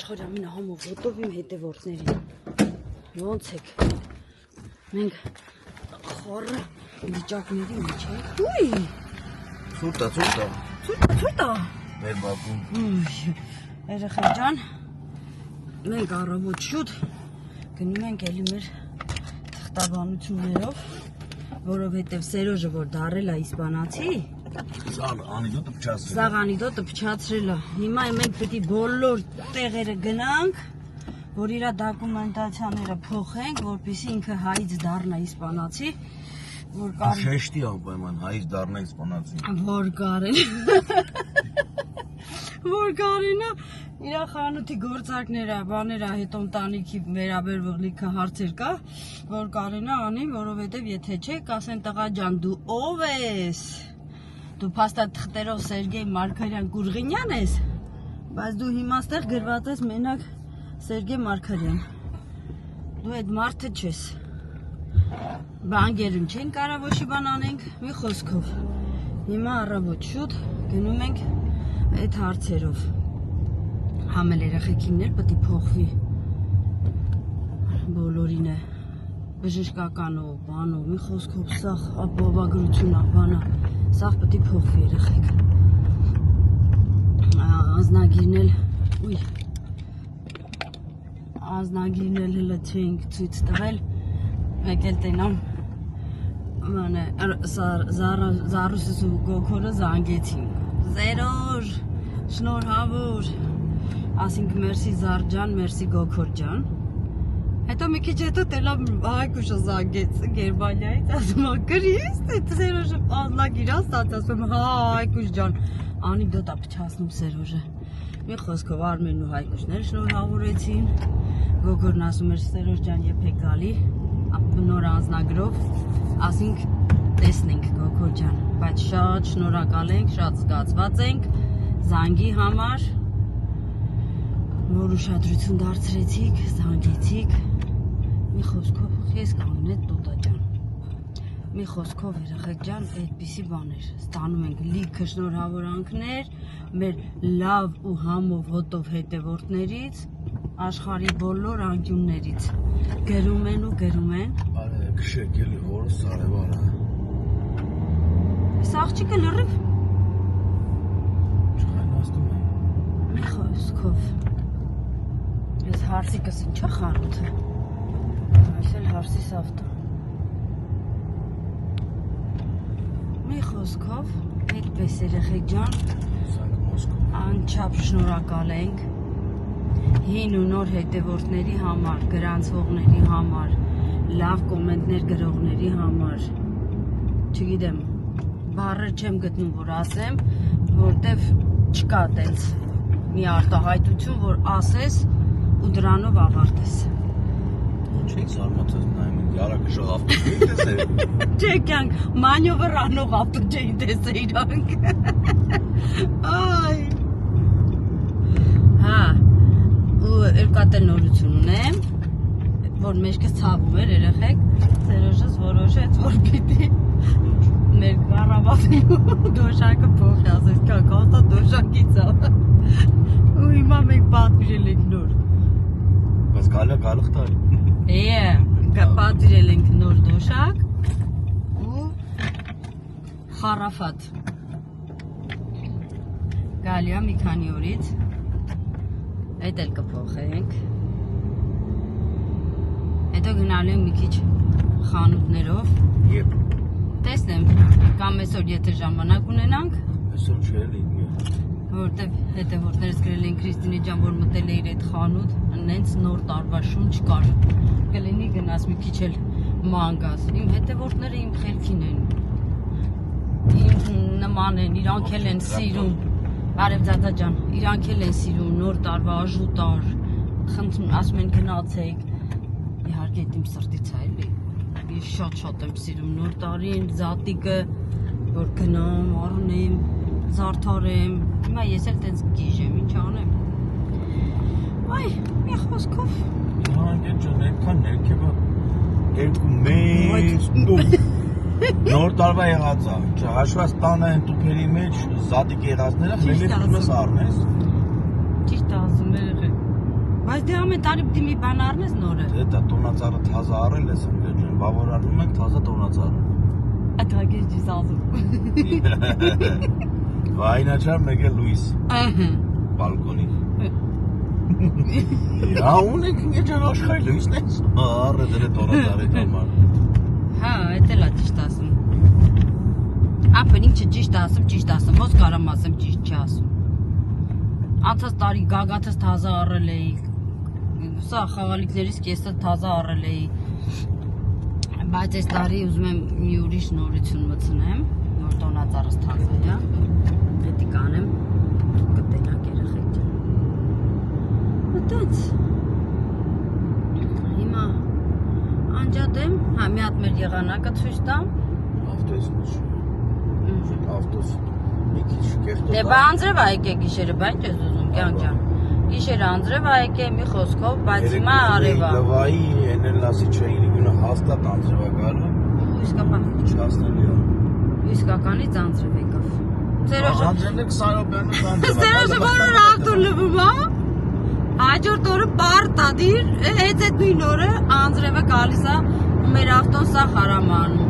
աշխարհամին համով ոտով իմ հետևորդներին։ Ոնց եք։ Մենք խորը վիճակների մեջ ենք։ Ուй։ Ցուրտա։ Մեր բակում։ Երեխա ջան, մենք առավոտ շուտ գնում ենք էլի մեր թղթաբանություններով, որովհետև Սերոժը որ դարել է իսպանացի, սաղ անիդոտը փչացրել է։ Հիմա մենք պետք է բոլոր տեղերը գնանք, որ իր դոկումենտացիաները փոխենք, որպեսզի ինքը հայից դառնա իսպանացի, որ շեշտի անպայման հայից դառնա իսպանացի։ Որ կարենա իր խանութի գործարքները, բաները, հետո ընտանիքի վերաբերվող լիքը հարցեր կա, որ կարենա անի, որովհետև եթե չէ, կասեն տղա ջան, դու ով ես։ Դու փաստատ թղթերով Սերգեյ Մարգարյան Կուրղինյան ես, բայց դու հիմա ստեղ գրված ես մենակ Սերգեյ Մարգարյան։ Դու այդ մարդը չես։ Բանկերում չեն կարող ոչի բան անենք, մի խոսքով։ Հիմա առավոտ շուտ գնում ենք այդ հարցերով։ Համել երեխեքիններ պետք է փոխվի։ Բոլորին է բժշկականով, բանով, մի խոսքով, սաղ ապահովագրությունա, բանա, սաղ պետք է փոխվի երեխեք։ Անձնագիրնել հլը չենք ցույց տվել, եկել տենամ Զարուսս ու Գոքորը զանգեցին։ Սերոժ, շնորհավոր, ասինք մերսի Զար ջան, մերսի Գոքոր ջան։ Հետո մի քիչ հետո տելա Հայկուշը զանգեց Գերմանիայից, ասում է գրիս, Սերոժը անձնագիր ասած, ասում հա Հայկուշ ջան, անիդոտա փչացնում Սերոժը։ Մի խոսքով Արմենն ու Հայկուշն էլ շնորհավորեցին։ Գոքորն ասում էր Սերոժ ջան, երբ գալի, նոր անձնագրով, ասինք տեսնենք Գոքոր ջան, բայց շատ շնորհակալ ենք, շատ զգացված ենք զանգի համար, որ ուշադրություն դարձրեցիք, զանգեցիք, մի խոսքով ես կանգնեց տոտա ջան, մի խոսքով երեխեք ջան, այդպիսի բաներ, ստանում ենք լիքը շնորհավորանքներ, մեր լավ ու համով հոտով հետևորդներից, աշխարհի բոլոր անկյուններից, գրում են, Արե քշեք էլի հորս սարևարա։ Այս աղջիկը լրիվ Չխայնաստում եմ։ մի խոսքով Ես հարսիկս ինչա խանութը Այս էլ հարսիս ավտո Մի խոսքով այդպես երեխեք ջան անչափ շնորհակալ ենք հին ու նոր հետևորդների համար, գրանցվողների համար, լավ կոմենտներ գրողների համար չգիտեմ բառեր չեմ գտնում, որ ասեմ, որտեվ չկա տենց մի արտահայտություն, որ ասես ու դրանով ավարտես։ Չեք զարմացած նայում են յարակշող ավտոջեին տեսել։ Չեք յանք, մանյովր անող ավտոջեին տեսել իրանք։ Այ։ Հա, ու երկատել նորություն ունեմ, որ մեջքս ցավում էր երեխեք, Սերոժս որոշեց, որ պիտի մեր կառավարի դոշակը փոխի, ասես կա կոստա դոշակից ա։ Ու հիմա մենք պատվիրել ենք նոր։ Բայց գալıq տալ։ Պատվիրել ենք նոր դոշակ ու խարաֆատ։ Գալիա մի քանի օրից Այդ էլ կփոխենք Հետո գնալու ենք մի քիչ խանութներով Եվ Տեսնեմ, կամ այսօր եթե ժամանակ ունենանք Այսօր չէ էլի Որտև հետևորդներս գրել են Քրիստինե ջան, որ մտել էիր այդ խանութ Նենց նոր տարվա շունչ կար Կլինի գնաս մի քիչ էլ ման գաս Իմ հետևորդները իմ խելքին են Իմ նման են, իրանք էլ են սիրում Բարև ձատա ջան, իրանք էլ են սիրում նոր տարվա աժուտար Խնդրում, ասում են գնացեք Իհարկե իմ սրտից է էլի Ես շատ եմ սիրում նոր տարին, զատիկը Որ գնամ, առնեմ, զարդարեմ Հիմա ես էլ տենց գիժ եմ, ինչ անեմ Այ, մի խոսքով Իհարկե ջան, այդքան ներքևը երկու մեծ Նոր տարվա եղած է, հաշված տանը են տուփերի մեջ զատիկ եղածները խելիք ունես առնես Ճիշտ ասում երեխեք Բայց դե ամեն տարի պիտի մի բան առնես նորը։ Դա տոնածառը թազա առել ես ընկերջան, բա որ առնում ենք թազա տոնածառը։ Ատագես ջիս ասում։ Վայնաչար մեկ է լույս։ Ահա։ Բալկոնի։ Հա ունենք ընկերջան աշխարհի լույսն ես։ Առը դրե տոնածառի համար։ Հա, էդ էլ է ճիշտ ասում։ Ապեն ինչը ճիշտ ասում, ոնց կարամ ասեմ ճիշտ չասում։ Անցած տարի գագաթս թազա առել էի։ Սա խաղալիքներից կեսը թազա առել էի։ Բայց այս տարի ուզում եմ մի ուրիշ նորություն մտցնեմ, նոր տոնածառս թազա է։ Պետք է կանեմ կտենակ երեխեք ջան։ Այդպես։ Հիմա անջատեմ, հա մի հատ մեր եղանակը ցույց տամ։ Ավտոս մի քիչ կեղտոտ։ Դե բա անձրև ա եկե գիշերը, բայց ես ուզում կյանք ջան։ Գիշերը անձրև ա եկե մի խոսքով, բայց հիմա արևա։ Լվայի էներլասի չէին գնա հաստատ անձրև ա գալու։ Իսկական։ Չհասնելի է։ Իսկականից անձրև եկավ։ Ծերոջը Անձրևն է 20 րոպեանոց անձրև։ Ծերոջը որ ավտո լվում է։ Հաջորդ օրը պարտադիր, հենց այդ նույն օրը անձրևը գալիս է ու մեր ավտոն սա հարամ անում։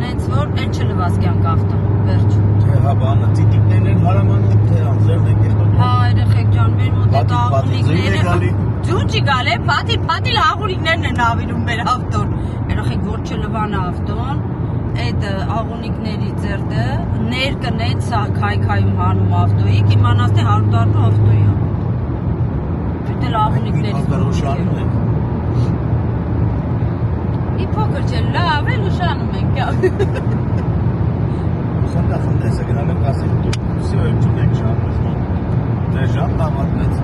Նենց որ էլ չլվաց կյանք ավտոն, վերջ։ Թե հա բանը տիտիկներն են հարամանում, թե անձրևն է կեղտոտ։ Հա, երեխեք ջան, մեր մոտ այդ աղունիկները գալի։ Ձուն չի գալի, պատիլ աղունիկներն են ավիրում մեր ավտոն։ Երեխեք որ չլվան ավտոն, այդ աղունիկների ձերտը ներկը նենց քայքայում հանում ավտոյի, կիմանաս թե 100 դառնու ավտոյի։ Դել աղունիկներից Լուշանում ենք։ Մի փոքր չէ, լավ է լուշանում ենք։ Սանտա խնդեսը գնալ ենք ասենք դու սիոյ չունենք ժամանակ։ Դե ժամն ավարտվեց։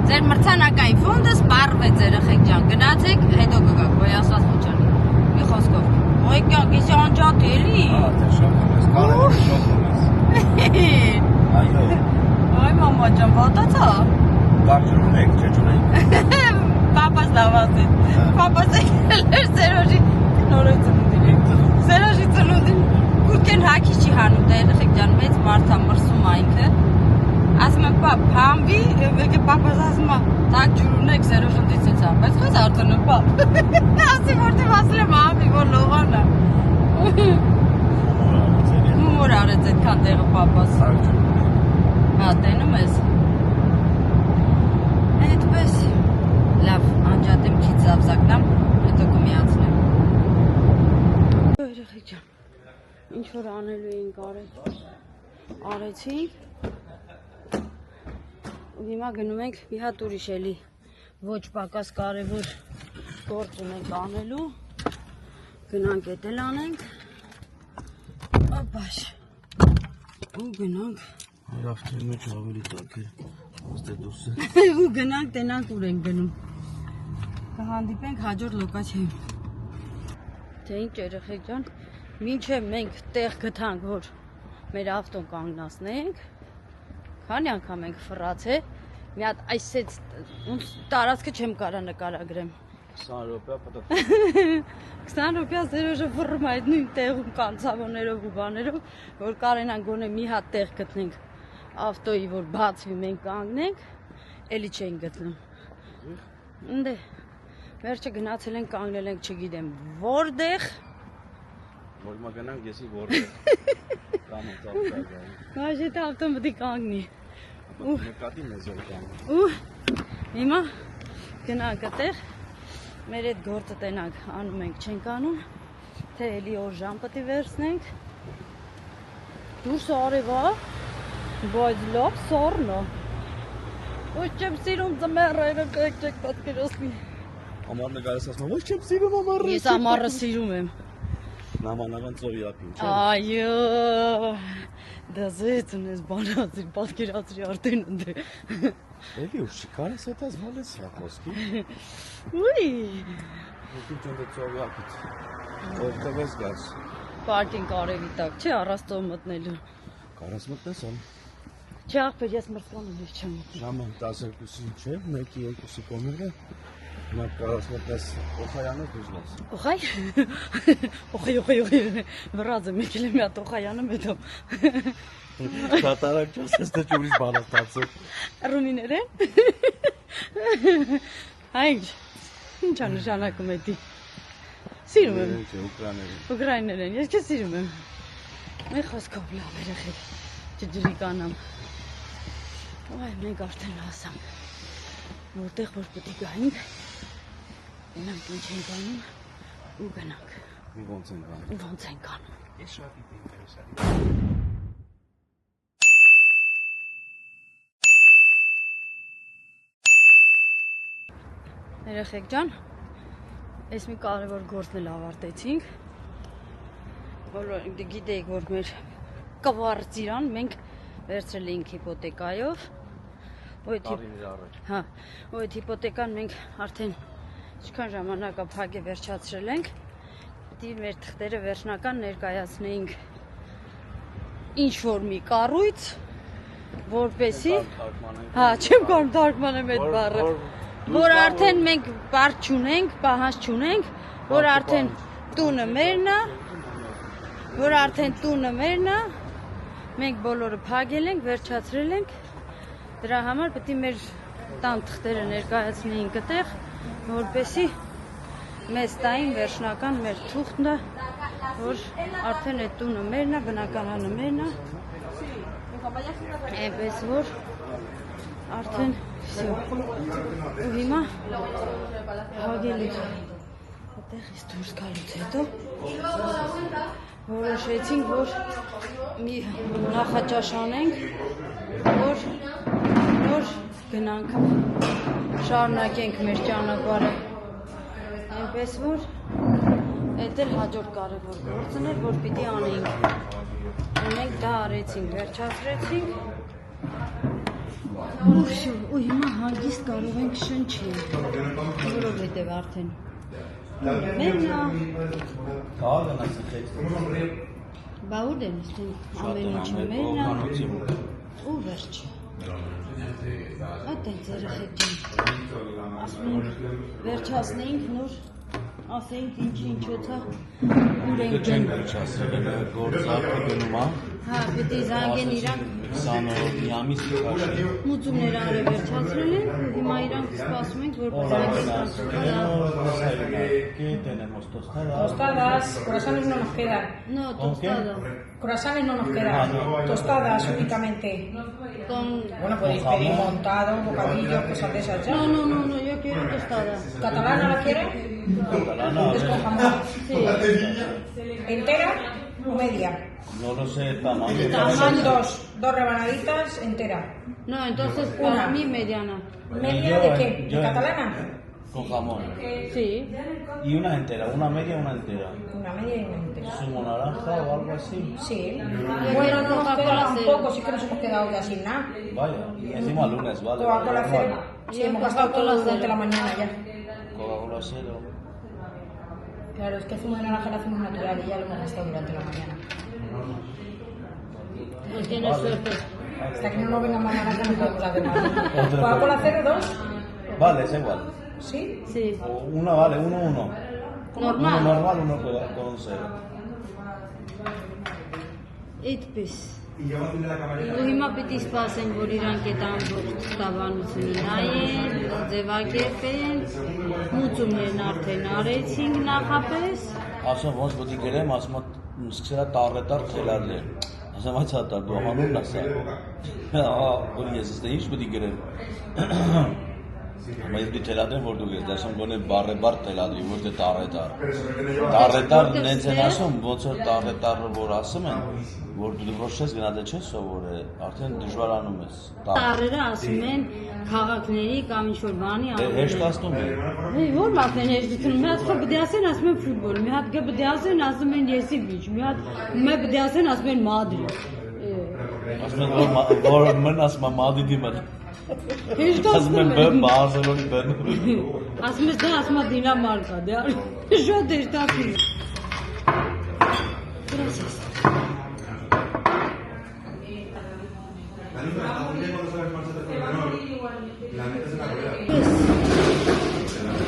Ձեր մրցանակային ֆոնդը սպառվեց երեխեք ջան, գնացեք, հետո կգաք, ոյ ասած ոչանի։ Մի խոսքով։ Ոյ կյանք, ես անջատ էլի։ Հա, դե շոկում ես, կարել ես շոկում ես։ Այո։ Այ մամա ջան, վատացա։ Կարջուրում եք, չէ չունենք։ Պապաս լավ ասեց։ Պապաս եկել էր Սերոժի նորոյ ծնունդին։ Սերոժի ծնունդին կուրկեն հակի չի հանում, դա երեխեք ջան, մեծ մարդ է մրսում այնքը։ Ասում եմ, պապ, համվի, եկե պապաս ասում է, տակ ջուր ունեք, Սերոժն դիցից է, բայց խոզ արտնում, պապ։ Ասի որտև ասել եմ համվի, որ լողան է։ Հումոր արեց այդքան տեղը պապաս։ Հա, տենում ես։ Այդպես, լավ, անջատեմ քիչ զավզակնամ, հետո կմիացնեմ։ Երեխեք ջան, ինչ որ անելու էինք արեցինք։ Ու հիմա գնում ենք մի հատ ուրիշ էլի ոչ պակաս կարևոր գործ ունենք անելու։ Գնանք էդ էլ անենք։ Ապաշ։ Ու գնանք։ Հրավթի մեջ ավելի տակ է, ոստե դուրս է։ Ու գնանք տենանք ուր ենք գնում։ Կհանդիպենք հաջորդ լոկացիայում։ Թե ինչ երեխեք ջան, մինչև մենք տեղ գտանք, որ մեր ավտոն կանգնացնենք, քանի անգամ ենք ֆռացել, մի հատ այսեց տարածքը չեմ կարա նկարագրեմ։ 20 րոպե պատատ։ 20 րոպե Սերոժը ֆռում է այդ նույն տեղում կանցավոներով ու բաներով, որ կարենան գոնե մի հատ տեղ գտնենք ավտոյի, որ բացվի մենք կանգնենք, էլի չենք գտնում։ Ընդ է, վերջը գնացել ենք կանգնել ենք չգիտեմ որտեղ։ Որ մա գնանք եսի որտեղ։ Կամ ծափկա։ Բայց այդ ավտոն պետք է կանգնի։ Նկատի մեզ էլ կան։ Ու հիմա գնանք այդտեղ, մեր այդ գործը տենանք անում ենք, չենք անում, թե էլի օր ժամ պետք է վերցնենք։ Դուրս արևա, բայց լավ սառն է։ Ոչ չեմ սիրում ձմեռը, երեխեք չեք պատկերացնի։ Ամառն է գալիս ասում, ոչ չեմ սիրում ամառը։ Ես ամառը սիրում եմ։ Նամանական ծովի ափին, չէ՞։ Այո, դա զեց ունես բանացիր, պատկերացրի արդեն ընդ է։ Էլի ուշ չի կարես հետ այս մոլես հա խոսքի։ Ուի։ Ոտի ճոնդը ծովի ափից։ Որտեղ ես գաս։ Պարկինգ արևի տակ, չէ, առաստով մտնելու։ Կարաս մտնես ան։ Չէ, ախպեր, ես մրցկանը ես չեմ մտնում։ Ժամը 12-ին չէ, 1-2-ի կողմերը։ Հիմա կարաս մտնես Օխայանը դուժնես։ Օխայ։ Օխայ։ Վրաձը մի քիլո մի հատ օխայանը մետում։ Կատարակ չես դե ուրիշ բան ստացել։ Ռումիներեն։ Հայ։ Ինչ նշանակում է դի։ Սիրում եմ։ Ուկրաիներեն։ Ես քեզ սիրում եմ։ Մի խոսքով լավ երեխեք։ Ջջրիկանամ։ Այ մենք արդեն հասանք։ Որտեղ որ պետք է գանք։ Մենք ինչ ենք անում ու գնանք։ Ոնց ենք անում։ Ոնց ենք անում։ Ես շատ ինտերեսանտ։ Երեխեք ջան, այս մի կարևոր գործն էլ ավարտեցինք։ Բոլորը գիտեիք, որ մեր կվարտիրան մենք վերցրել էինք հիպոթեկայով։ Հա, ու այդ հիպոթեկան մենք արդեն ինչքան ժամանակ փակ է վերջացրել ենք։ Պետք է մեր թղթերը վերջնական ներկայացնեինք ինչ որ մի կառույց, որպեսի հա, չեմ կարող թարգմանեմ այդ բառը, որ արդեն մենք բառ չունենք, պահանջ չունենք, որ արդեն տունը մերն է, մենք բոլորը փակել ենք, վերջացրել ենք։ Դրա համար պետք է մեր տան թղթերը ներկայացնեինք այդտեղ, որպեսի մեզ տային վերջնական մեր թուղթը, որ արդեն այդ տունը մերն է, բնակարանը մերն է, այնպես որ արդեն վсё։ Ու հիմա հագել ենք այդտեղից դուրս գալուց հետո որոշեցինք, որ մի նախաճաշ անենք, որ գնանք շարունակենք մեր ճանապարհը, այնպես որ այդ էլ հաջորդ կարևոր գործն էր, որ պիտի անենք։ Ու մենք դա արեցինք, վերջացրեցինք։ Ու հիմա հանգիստ կարող ենք շնչել, որովհետև արդեն մերնա։ Կաղան ասեցեք։ Բա ուր են, ամեն ինչը մերնա ու վերջ։ Այդ են երեխեք ջան, ասում ենք վերջացնեինք նոր, ասեինք ինչ-ինչոցա, ուր ենք Չեն վերջացրել, գործարքը գնում է։ Հա, պետք է զանգեն իրանք 20 ամիս քաշի։ մուծումները արել վերջացրել են, ու հիմա իրանք սպասում ենք, որ ¿Qué tenemos? Tostadas. Tostadas, corazones no nos quedan. No, tostada. Corazones no nos quedan. Tostadas únicamente. Bueno, podéis pedir montado, bocadillos, cosas de esas ya. No, yo quiero tostada. ¿Catalana la quiere? Es con jamón. Sí. ¿Entera o media? No lo sé, tamaño. Son dos rebanaditas entera. No, entonces para mí mediana. ¿Media de qué? ¿De catalana? Con jamón. Sí. Y una entera, una media, una entera. Una media y una entera. ¿Zumo naranja o algo así? Sí. Bueno, no nos queda tampoco, sí que nos hemos quedado ya sin nada. Vaya, y encima lunes, ¿vale? Coca-Cola cero. Sí, hemos gastado todo durante la mañana ya. Coca-Cola cero. Claro, es que el zumo de naranja lo hacemos natural y ya lo hemos gastado durante la mañana. No tienes suerte. Hasta que no nos vengan mañana que no podemos hacer más. ¿Coca-Cola cero, dos? Vale, es igual. ¿Sí? Sí. O una vale, uno. Normal. Uno normal, uno con cero. Այդպես։ Ու հիմա պիտի սպասենք, որ իրանք այդ ամբողջ տավանությունը նայեն, ձևակերպեն, մուծումներն արդեն արեցինք նախապես։ Ասում ոնց պետք է գրեմ, ասում սկսելա տառետար թելալներ։ Ասում այցա տար դու հանուն ասա։ Որ ես ինչ պետք է գրեմ։ Բայց դու թելադրեմ որ դու ես, դասում գոնե բարեբար թելադրի, որ դե տառետար։ Տառետար նենց են ասում, ոնց որ տառետարը որ ասում են, որ դու դրոշ ես գնալ չես սովորել, արդեն դժվարանում ես։ Տառերը ասում են քաղաքների կամ ինչ-որ բանի Հեշտացնում են։ Որ մասն են հեշտացնում, մի հատ պետք է ասեն, ասում են ֆուտբոլ, մի հատ պետք է ասեն, ասում են եսի բիչ, մի հատ պետք է ասեն, ասում են Մադրիդ։ Ասում են որ մն ասում է Մադրիդի մոտ։ Հեշտացնում են։ Բազելոն բան։ Ասում ես դա ասում է Դինամարկա, դա շատ հեշտացնում է։ Gracias.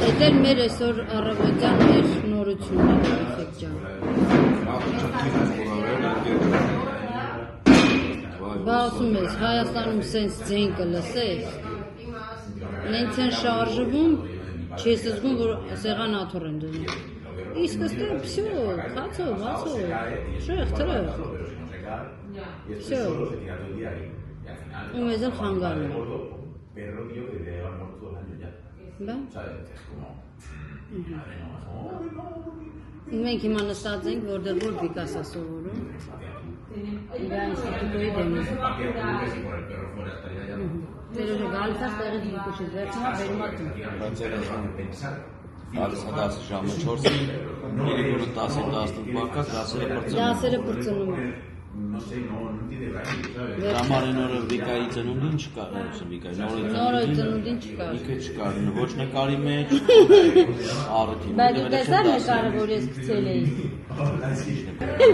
Այդ Դեր մեր այսօր առավոտյան մեր նորությունն է երեխեք ջան։ Բա ասում ես, Հայաստանում սենց ձեն կլսես, նենց են շարժվում, չես զգում, որ սեղան աթոռ են դնում։ Իսկ ստեղ всё, խացո, վացո, շեղ, թրեղ։ Всё։ Ու մեզ էլ խանգարում է։ Բա։ Մենք հիմա նստած ենք, որտեղ որ Պիկասո սովորում։ Իրա ինստիտուտոյի դեմից։ Տերերը գալիս է տեղից դուկուշից, վերջնա բերում է տուն։ Գալիս է 10 ժամը 4-ին, իրիկունը 10-ին 15 բարկա, դասերը պրծնում է։ Դամարին օրը Վիկայի ծնունդին չկար, նորը ծնունդին չկար։ Իքը չկար, ոչ նկարի մեջ, առիթի։ Բայց դու տեսար նկարը, որ ես գցել էի։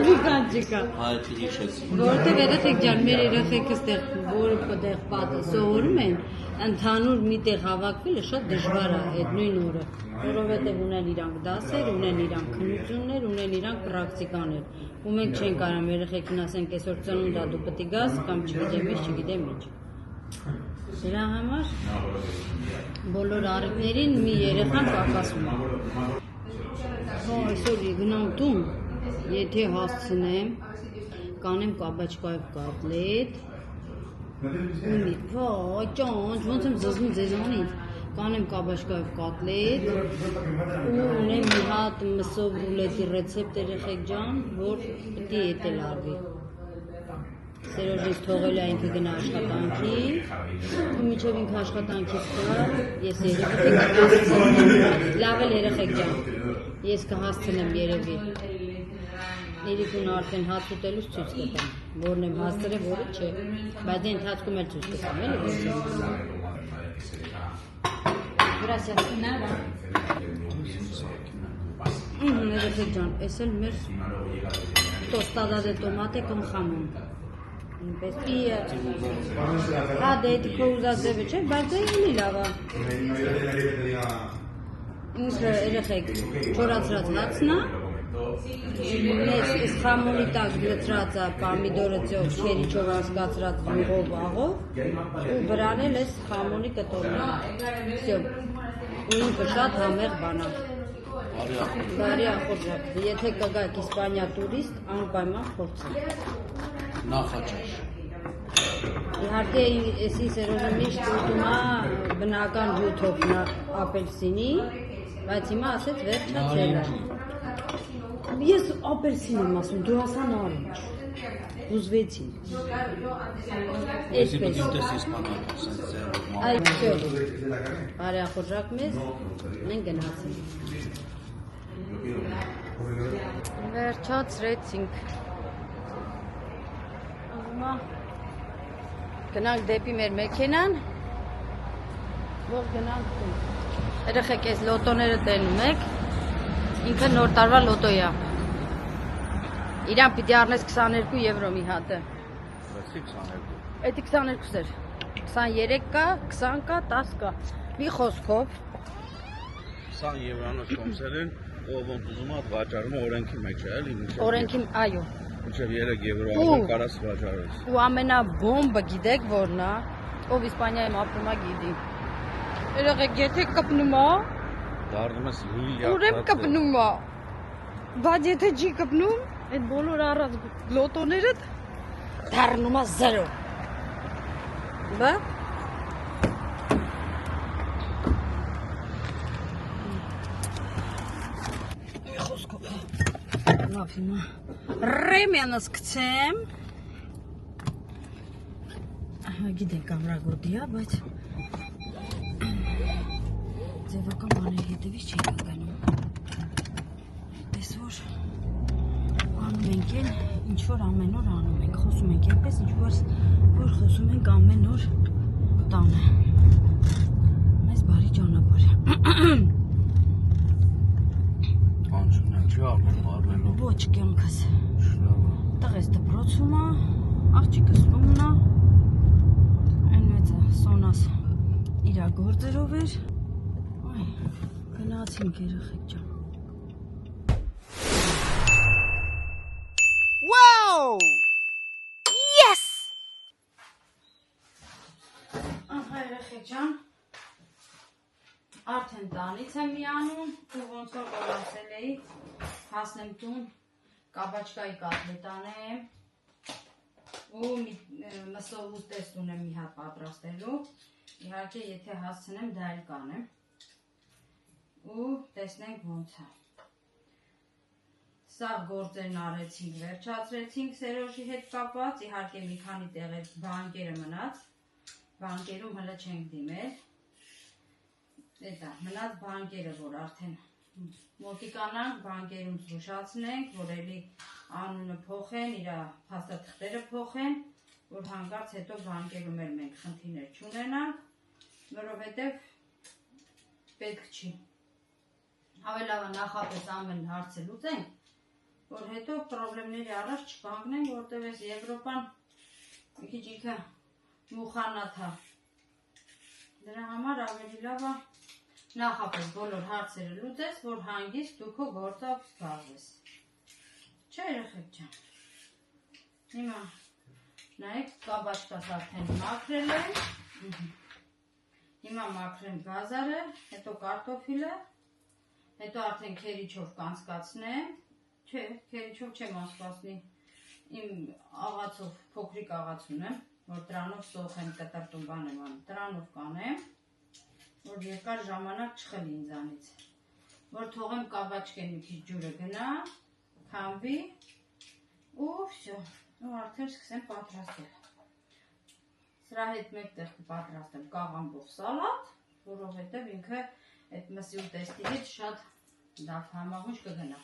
Վիկան չկա։ Հայეთი հիշեցի։ Որտեղ երեխեք ջան, մեր երեխեքը ստեղ, որը պտեղ պատը սովորում են, ընդհանուր մի տեղ հավաքվելը շատ դժվար է այդ նույն օրը, որովհետև ունեն իրանք դասեր, ունեն իրանք քննություններ, ունեն իրանք պրակտիկաներ, ու մենք չենք կարամ երեխեքին ասենք այսօր ծնունդ ա դու պետք է գաս կամ չգիտեմ ինչ։ Դրա համար բոլոր առիթներին մի երեխան պակասում է։ Հո այսօր գնամ տուն, եթե հասցնեմ, կանեմ կաբաչկայով կատլետ, ունի, վայ ջան, ոնց եմ զզվում ձեզանից, կանեմ կաբաչկայով կատլետ, ու ունեմ մի հատ մսով ռուլետի ռեցեպտ երեխեք ջան, որ պետք է եթել արվի։ Սերոժից թողել է ինքը գնա աշխատանքի, ու մինչև ինքը աշխատանքից գա, ես երևի լավ էլ երեխեք ջան, ես կհասցնեմ երևի։ Իրիկուն արդեն հաց ուտելուց ցույց կտամ, որն եմ հասցրել, որը չէ, բայց դե ընթացքում էլ ցույց կտամ, էլի։ Գրասիա։ Երեխեք ջան, էս էլ մեր տոստադա դե տոմատե կոն խամում։ Ինպես պիը։ Հա դե քո ուզած ձևը չէ, բայց դե էլի լավ է։ Ինքը երեխեք չորացրած հացն է։ Ես խամուրի տակ գլծրած է պամիդորը ծով, չերիչով անցկացրած յուղով աղով ու վրան էլ ես խամուրի կտորն է։ Всё։ Ու ինքը շատ համեղ բան է։ Բարի ախորժակ։ Եթե կգաք Իսպանիա տուրիստ, անպայման փորձեք։ Նախաճաշ։ Իհարկե էսի Սերոժը միշտ ուտում է բնական ջութով ապելսինի, բայց հիմա ասեց վերջացել է։ Ես ապելսին եմ ասում, դու ասա նարինջ, ուզվեցի։ Էսպես։ Այ չո, բարի ախորժակ մեզ, մենք գնացինք։ Վերջացրեցինք։ Գնանք դեպի մեր մեքենան, որ գնանք տուն։ Երեխեք ես լոտոները տենում եք, ինքը նոր տարվա լոտոյ է։ Իրան պիտի առնես 22 եվրո մի հատը։ Էդի 22 էր։ 23 կա, 20 կա, 10 կա։ Մի խոսքով 20 եվրանոց կոմսել են, ով ոնց ուզում է վաճառում օրենքի մեջ է, էլի։ Օրենքի, այո։ Մինչև 3 եվրո աղով կարաս վաճառես։ Ու ամենաբոմբը գիտեք որն է, ով Իսպանիայում ապրում է գիտի։ Երեխեք, եթե կպնում է, դառնում ես լույլ ուրեմն կպնում է։ Բայց եթե չի կպնում, այդ բոլոր առած լոտոներդ դառնում է 0։ Բա։ Խոսքով։ Լավ հիմա։ Ռեմյանս գցեմ։ Գիտեք կամրագոտի է, բայց ձևական բաների հետևից չի կգնում։ Տեսոր անում ենք էլ, ինչ-որ ամեն օր անում ենք, խոսում ենք այնպես, ինչ-որ խոսում ենք ամեն օր տանը։ Մեզ բարի ճանապարհ։ Անջուն են չի առնելու։ Ոչ կյանքս։ Տղես դպրոցում է, աղջիկս տունն է, այն մեծը Սոնաս իրա գործերով էր։ Գնացինք երեխեք ջան։ Wow! Yes! Ահա երեխեք ջան, արդեն տանից եմ միանում ու ոնց որ ասել էի, հասնեմ տուն, կաբաչկայի կատլետ անեմ ու մսով ուտեստ ունեմ մի հատ պատրաստելու, իհարկե եթե հասցնեմ դա էլ կանեմ ու տեսնենք ոնց է։ Սա գործերն արեցինք, վերջացրեցինք Սերոժի հետ կապված, իհարկե մի քանի տեղեր բանկերը մնաց, բանկերում հլը չենք դիմել, էտա, մնաց բանկերը, որ արդեն մոտիկանանք, բանկերում զգուշացնենք, որ էլի անունը փոխեն, իր փաստաթղթերը փոխեն, որ հանկարծ հետո բանկերում էլ մենք խնդիրներ չունենանք, որովհետև պետք չի։ Հավելավը նախապես ամեն հարցը լուծենք, որ հետո պրոբլեմների առաջ չկանգնենք, որտեղ այս Եվրոպան մի քիչ ինքը մուխանաթ է։ Դրա համար ավելի լավ է նախապես բոլոր հարցերը լուծես, որ հանգիստ դու քո գործով զբաղվես։ Չէ, երեխեք ջան։ Հիմա նայեք, կաբաչկաս արդեն մաքրել եմ։ Հիմա մաքրեմ գազարը, հետո կարտոֆիլը, հետո արդեն քերիչով կանցկացնեմ։ Չէ, քերիչով չեմ անցկացնի, իմ աղացով, փոքրիկ աղաց ունեմ, որ դրանով սոխեմ, կտրտում բանեմ անում, դրանով կանեմ, որ երկար ժամանակ չխլի ինձանից, որ թողեմ կաբաչկեն մի քիչ ջուրը գնա, քամվի ու վсё, ու արդեն սկսեմ պատրաստել։ Սրա հետ մեկտեղ կպատրաստեմ կաղամբով սալատ, որովհետև ինքը այդ մսի ուտեստի հետ շատ լավ համահունչ կգնա։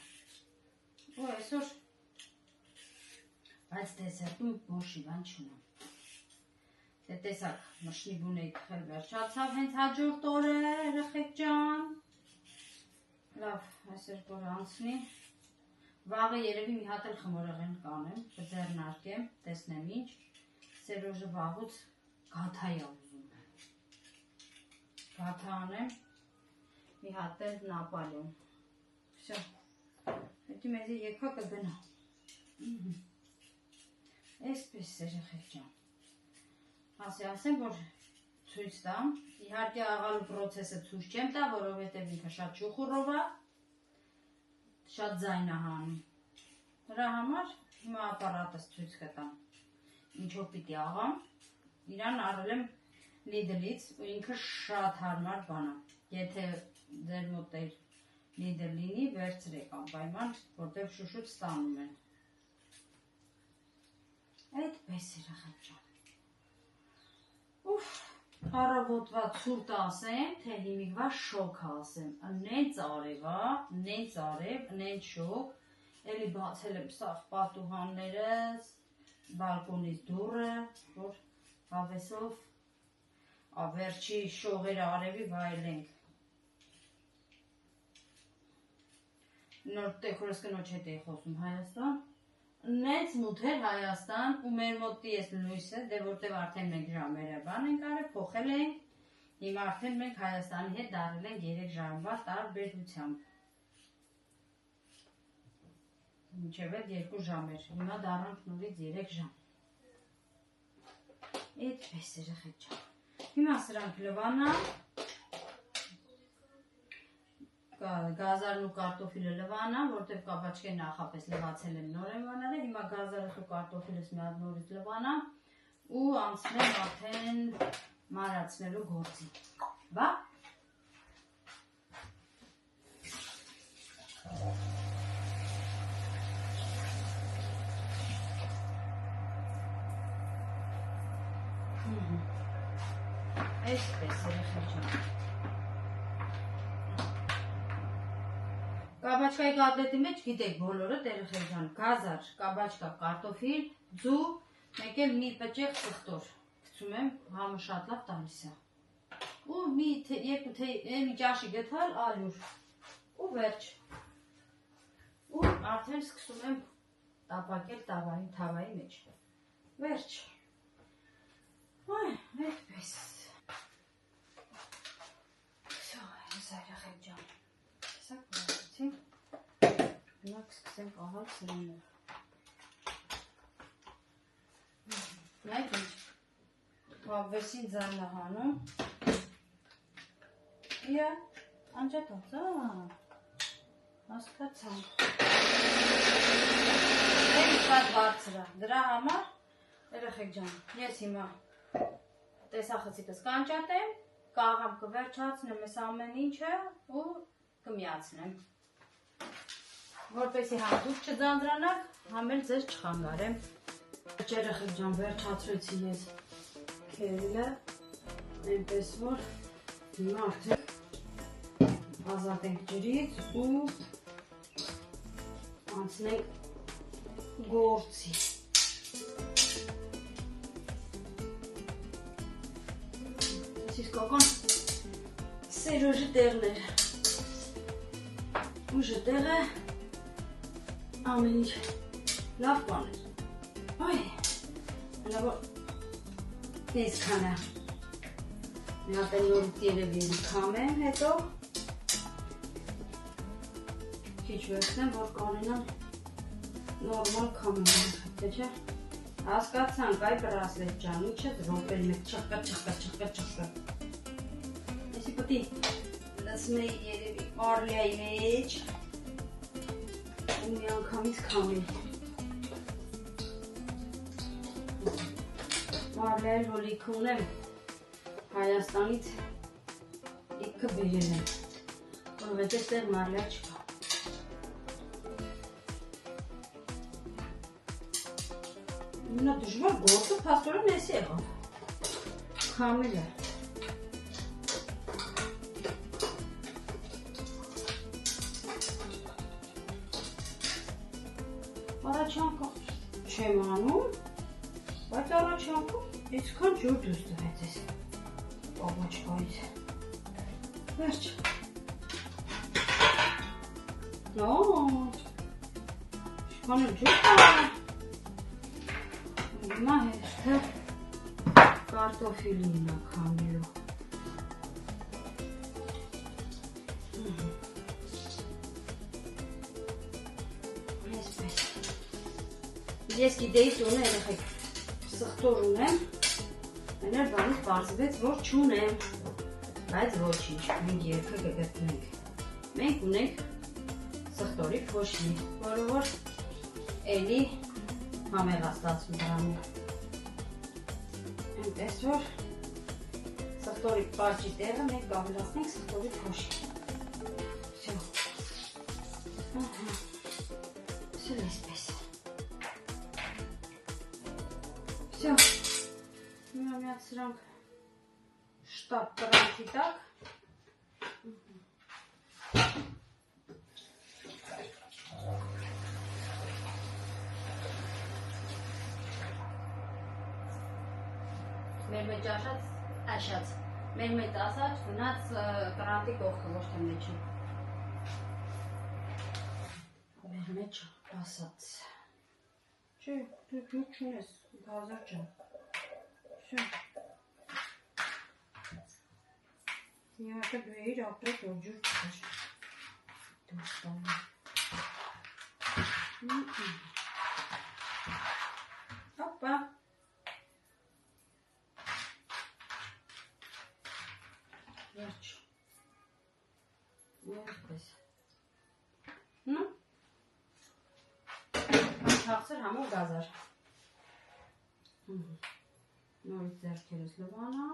Ու այսօր բայց դեսերտում բոշի բան չունեմ։ Դե տեսակ մշնի բուն էի թխել վերջացավ հենց հաջորդ օրը երեխեք ջան։ Լավ, այսօր որ անցնի։ Վաղը երևի մի հատ էլ խմորեղեն կանեմ, կձեռնարկեմ, տեսնեմ ինչ։ Սերոժը վաղուց գաթա է ուզում։ Գաթա անեմ, մի հատ էլ նապալյոն։ Վсё։ Հետո մեզի եկա կգնա։ Այսպես երեխեք ջան։ Ասեմ, որ ցույց տամ, իհարկե աղալու պրոցեսը ցույց չեմ տա, որովհետև ինքը շատ շուխուրով է, շատ ձայն է հանում։ Դրա համար հիմա ապարատս ցույց կտամ։ Ինչով պիտի աղամ, իրան առել եմ Lidl-ից ու ինքը շատ հարմար բան է։ Եթե ձեր մոտ Lidl լինի, վերցրեք անպայման, որտեղ շուշուց ստանում են։ Այդպես երեխեք ջան։ Ուֆ, առավոտվա ցուրտ ասեմ, թե հիմիկվա շոք ասեմ։ Նենց արև է, նենց արև, նենց շոք։ Էլի բացել եմ սաղ պատուհաններս, բալկոնից դուռը, որ հավեսով վերջի շողերը արևի վայելենք։ Նոր տեքորս կնոջ հետ էի խոսում Հայաստան, նենց մութ էր Հայաստան ու մեր մոտի ես լույսը, դե որտև արդեն մենք ժամերը բան ենք արել, փոխել ենք, հիմա արդեն մենք Հայաստանի հետ դարել ենք 3 ժամվա տարբերությամբ։ Մինչև այդ 2 ժամ էր, հիմա դառանք նորից 3 ժամ։ Այդպես երեխեք ջան։ Հիմա սրանք լվանա, գազարն ու կարտոֆիլը լվանա, որտև կաբաչկեն նախապես լվացել եմ նոր եմ անարել, հիմա գազարս ու կարտոֆիլս մի հատ նորից լվանա ու անցնեմ արդեն մարացնելու գործի։ Բա։ Այսպես երեխեք ջան։ Կաբաչկայի կատլետի մեջ գիտեք բոլորը երեխեք ջան, գազար, կաբաչկա, կարտոֆիլ, ձու, մեկ էլ մի պճեղ սխտոր։ Գցում եմ, համը շատ լավ տալիս է։ Ու մի ճաշի գտալ ալյուր։ Ու վերջ։ Ու արդեն սկսում եմ տապակել թավայի մեջ։ Վերջ։ Այ, այդպես։ Всё, երեխեք ջան։ տեսակ բացեցի։ Գնանք սկսենք ահալ սրանով։ Նայեք ինչ։ Վավերսին ձայնահանում։ Իա, անջատած, հասկացանք։ Դեն շատ բարձր է, դրա համար, երեխեք ջան, ես հիմա տեսախցիկս կանջատեմ, կաղամ կվերջացնեմ ես ամեն ինչը ու կմիացնեմ։ Որպեսի համ դուք չձանձրանաք, համ էլ ձեզ չխանգարեմ։ Երեխեք ջան, վերջացրեցի ես քելը, այնպես որ հիմա արդեն ազատենք ջրից ու անցնենք գործի։ Իսկական սերո ժտեղներ ու ժտեղը ամեն ինչ լավ բան է։ Այ, հնավոր այսքանը մի հատ նորից երևի քամեմ հետո քիչ վերցնեմ, որ կանենան նորմալ քամեմ, թե չէ։ Հասկացանք, այ բրասլետ ջան, ինչը րոպել մեկ չխկա։ Այսի պտի լսում էի երևի արլիայի մեջ ու մի անգամից քամել։ Մարլիայի լոլիք ունեմ, Հայաստանից լիքը բերել եմ, որովհետև տեղ մարլիա չկա։ Նա դժվար գործը փաստորեն էս եղավ, քամել է։ Առաջանքը չեմ անում, բայց առաջանքը այսքան ջուր դուրս տվեց ես պապաչկայից։ Վերջ։ Նո, շքան էլ ջուր տա։ Հիմա հեշտը կարտոֆիլին է քամելու։ Այսպես։ Ես գիտեի տունը երեխեք սխտոր ունեմ, մեներ բանից պարզվեց, որ չունեմ, բայց ոչինչ, մենք երկը կգտնենք։ Մենք ունենք սխտորի փոշի, որը որ էլի համեղաստացում դրանում։ Այնպես որ սխտորի պարջի տեղը մենք կավելացնենք սխտորի փոշի։ Всё։ Всё այսպես։ Всё։ Միակ սրանք շտապ կրանքի տակ։ Մեր մեջ աշած, մեր մեջ ասած գնաց կրանտի կողքը ոչ թե մեջը։ Մեր մեջ ասած։ Չէ, դու չունես, գազար ջան։ Всё։ Իհարկե դու էիր ապրել որ ջուր չկար։ Դուրս տալու։ Հոպա։ Վերջ։ Որպես։ Նո։ Հաղցր համով գազար։ Նորից ձեռքերս լվանա։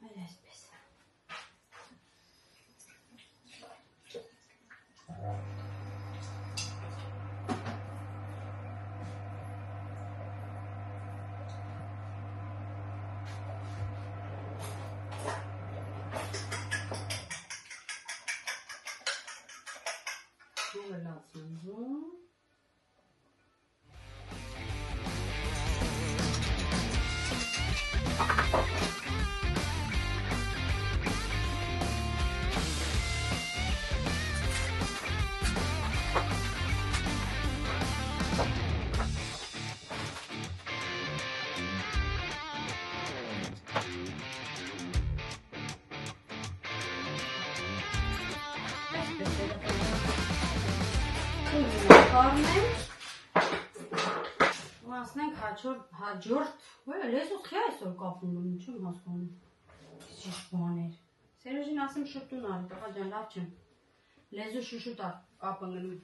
Այլ այսպես։ Relaxando. խառնեմ։ Ու ասենք հաջորդ, լեզուս խի այսօր կապում եմ, չեմ հասկանում։ Ճիշտ բաներ։ Սերոժին ասեմ շուտուն արի, տղա ջան, լավ չեմ։ Լեզու շուշուտ կապ ընկնում։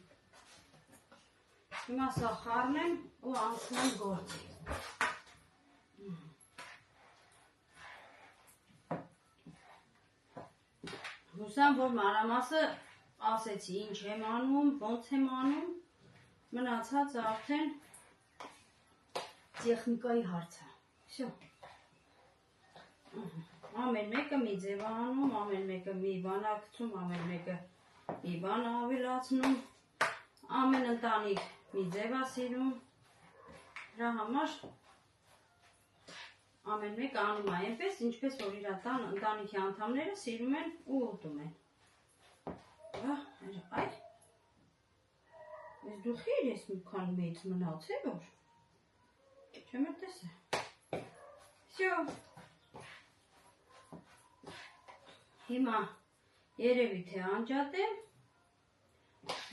Հիմա սա խառնեմ ու անցնեմ գործի։ Հուսամ, որ մանրամասը ասեցի ինչ եմ անում, ոնց եմ անում, մնացածը արդեն տեխնիկայի հարց է։ Всё։ Ամեն մեկը մի ձև անում, ամեն մեկը մի բան ակցում, ամեն մեկը մի բան ավելացնում, ամեն ընտանիք մի ձև է սիրում, դրա համար ամեն մեկը անում է այնպես, ինչպես որ իր ընտանիքի անդամները սիրում են ու ուտում են։ Այ, ես դու խիր ես մի քան մեծ մնաց է որ, չեմ էր տեսը։ Всё։ Հիմա երևի թե անջատեմ,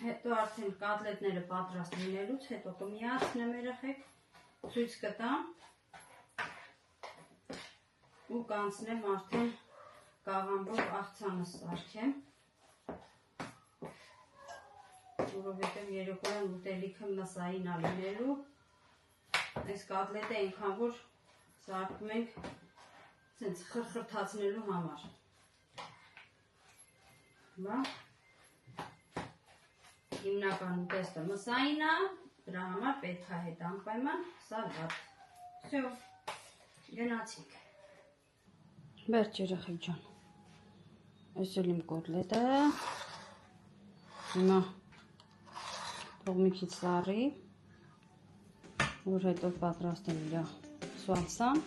հետո արդեն կատլետները պատրաստ լինելուց, հետո կմիացնեմ երեխեք, ցույց կտամ ու կանցնեմ արդեն կաղամբով աղցանը սարքեմ, որովհետև երեկոյան ուտելիքը մսային է լինելու, այս կատլետը այնքան որ սարքում ենք սենց խրխրթացնելու համար։ Հիմնական ուտեստը մսային է, դրա համար պետք է հետ անպայման սալատ։ Всё, գնացինք։ Վերջ երեխեք ջան, այս էլ իմ կոտլետը, հիմա թող մի քիչ սառի, որ հետո պատրաստեմ իր սալսան,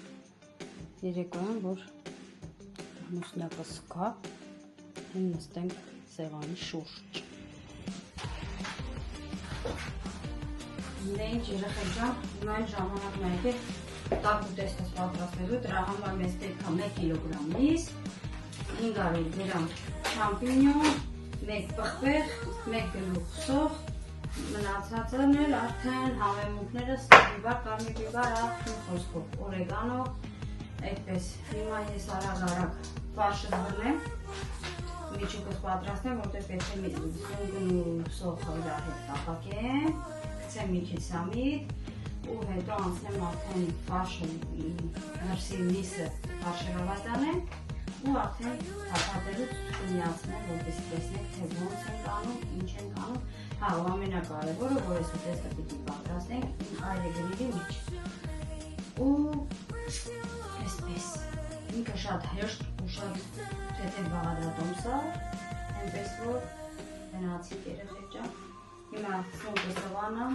երեկոյան որ ամուսնյակը սկա, նստենք սեղանի շուրջ։ Ինչ երեխեք ջան, հիմա այն ժամանակն է եկել տաք ուտեստս պատրաստելու, դրա համար մեզ պետք է 1 կիլոգրամ միս, 500 գրամ շամպինյոն, 1 պղպեղ, 1 գլուխ սոխ, մնացածն էլ արդեն համեմունքները բիբար, կարմիր բիբար, աղջին խոսքով, օրեգանո, այդպես։ Հիմա ես արագ ֆարշը դնեմ, միջուկս պատրաստեմ, որտեղ պետք է սոխը իրար հետ տապակեմ, գցեմ մի քիչ սամիտ ու հետո անցնեմ արդեն ֆարշը հրսի միսը ֆարշերով ատանեմ ու արդեն հապատելուց միացնեմ, որպես տեսնեք, թե ոնց ենք անում, ինչ ենք անում։ Հա, ու ամենակարևորը, որ այս ուտեստը պիտի պատրաստենք այրեգրիլի մեջ։ Ու այսպես, ինքը շատ հեշտ ու շատ թեթև բաղադրատոմս է, այնպես որ գնացինք երեխեք ջան։ Հիմա սոկը սվանամ,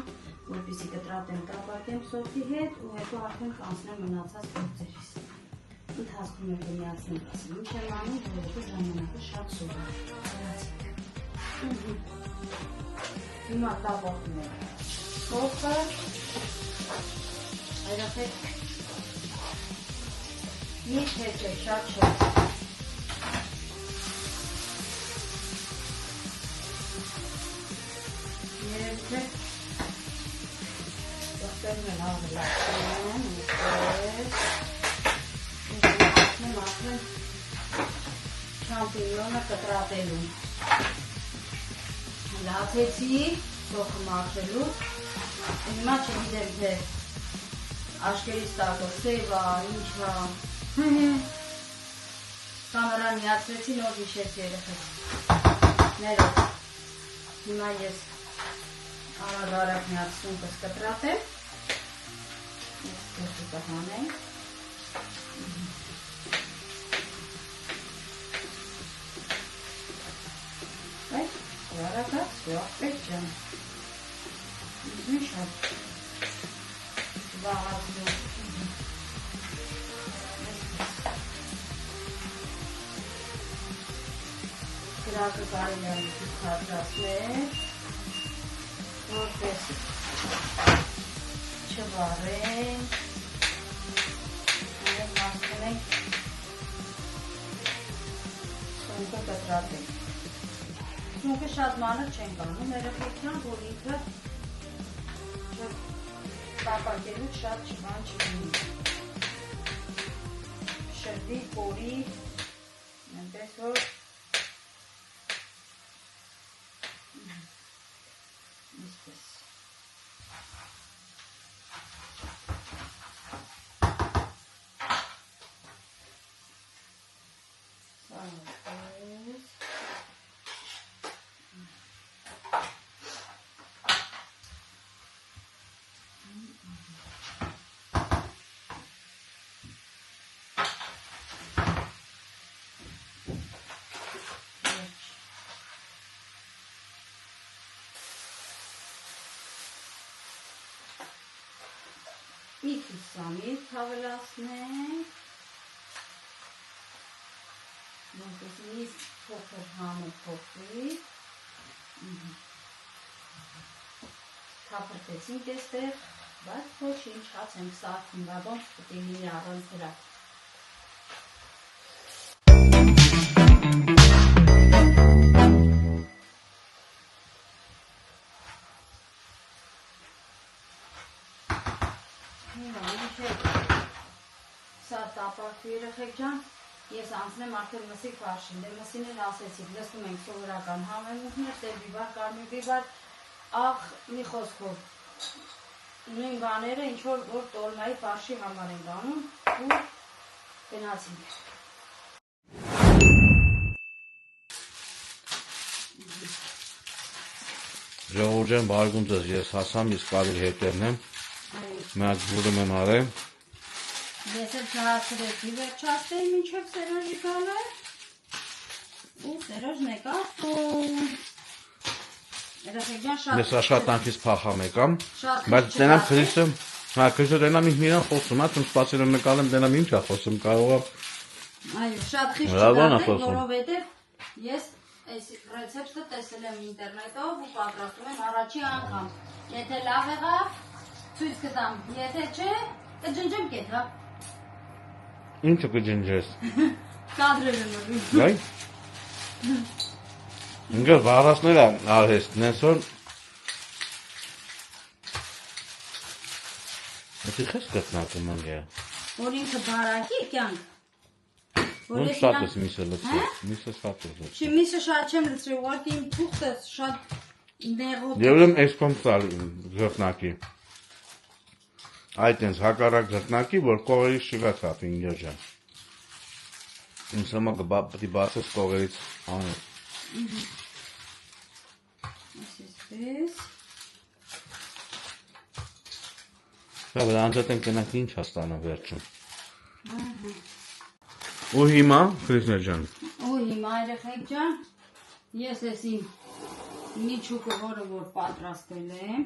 որպեսզի կտրատեմ տապակեմ սոկի հետ ու հետո արդեն կանցնեմ մնացած գործերիս։ Ընթացքում եմ կմիացնեմ, ասեմ, ինչ եմ անում, որովհետև ժամանակը շատ սուր է։ Հիմա տապակում եմ սոկը, երեխեք մի թեթև շատ չէ։ Երևի Դոկտորն էլ ավելացնեմ, ասնեմ շամպինյոնը կտրատելու։ Լացեցի, սոխը մաքրելու, հիմա չգիտեմ, թե աշկերից տակը սևա, ինչա, կամերան միացրեցի, նոր հիշեց երեխեք, ներոց, հիմա ես արագ միացնում կսկտրատեմ, ես կսկը հանենք, արագ սուախպետ ջան, իզմի շատ բաղացնում, գրակը կարելի է քարտացնել, որպես չվարեն, նաև մասնենք սունկը կտրատենք։ Սունկը շատ մանր չենք անում, երեխեքյան, որ ինքը կապակելուց շատ չբան չլինի։ Շրվի, կորի, այնպես որ այսպես։ Մի քիչ սամիտ հավելացնենք, որպեսզի փոքր համը փոխվի, թափրտեցինք այստեղ, բայց ոչինչ հաց ենք սարքում, բա ոնց պետք է լինի առանց դրա։ Սա տապակվի երեխեք ջան, ես անցնեմ արդեն մսի քաշին, դե մսին էլ ասեցիք, լսում ենք սովորական համեմունքներ, տեր բիբար, կարմիր բիբար, աղ մի խոսքով, նույն բաները ինչ-որ որ տոլմայի ֆարշի համար ենք անում ու գնացինք։ Ժողովուրդ ջան, բարգում ձեզ, ես հասամ, իսկ կարի հետերն եմ, մյակ ջուրում եմ արել։ Ես էլ չհասրեցի վերջացրեի մինչև Սերոժի գալը ու Սերոժն եկավ Ես աշխատանքից փախամ եկամ, բայց տենամ Քրիստը, Քրիստը տենամ ինքն իրան խոսում, ատում սպասել եմ նկալեմ, տենամ ինչ է խոսում, կարող է։ Այո, շատ խիստ չդատեք, որովհետև ես այս ռեցեպտը տեսել եմ ինտերնետով ու պատրաստում եմ առաջի անգամ։ Եթե լավ եղավ, ցույց կտամ, եթե չէ, կջնջեմ կեթա։ Ինչը կջնջես։ Կադրերը նորի։ Այ։ Ինքը վառածներ է արհեստն ես որ Եթե խես գտնակում ընգե։ Որ ինքը բարակի կյանք։ Ոնց շատ ես միսը լծել, միսը շատ ես լծել։ Չի միսը շատ չեմ լծրի, ուղղակի իմ թուղթը շատ նեղոտ։ Եվլեմ էսկոմ սալ գրտնակի։ Այդ ենս հակարակ գրտնակի, որ կողերից շիվա ծապ ինգեր ջան։ Ինձ հմա կպետի բացես կողերից անես։ Այսպես։ Հա, վրա անջատենք կենակ ինչ հաստանը վերջում։ Ու հիմա, Քրիստներ ջան։ Ու հիմա երեխեք ջան, ես ես իմ միչուկը, որը որ պատրաստել եմ։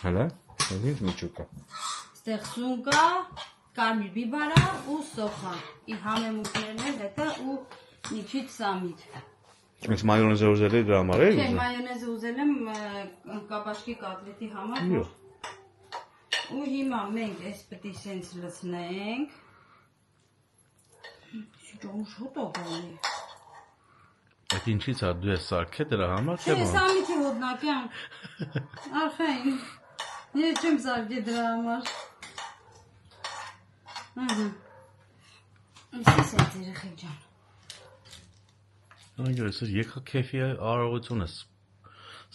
Հələ, ինչ միչուկը։ Ստեղ սունկա, կարմիր բիբարա ու սոխա։ Իր համեմունքներն էլ հետը ու մի քիչ սամիտ։ Այս մայոնեզը ուզել է դրա համար է՞։ Չէ, մայոնեզը ուզել եմ կապաշկի կոտլետի համար։ Ու հիմա մենք այս պետք է սենց լցնենք։ Շուտ օգնի։ Այդ ինչից է դու ես սարքե դրա համար թե բան։ Չէ, սամիթի ոդնակյան։ Արխային։ Ես չեմ սարքե դրա համար։ Ինչի՞ս է երեխեք ջան։ Այո, եկա քեֆի արարողություն ես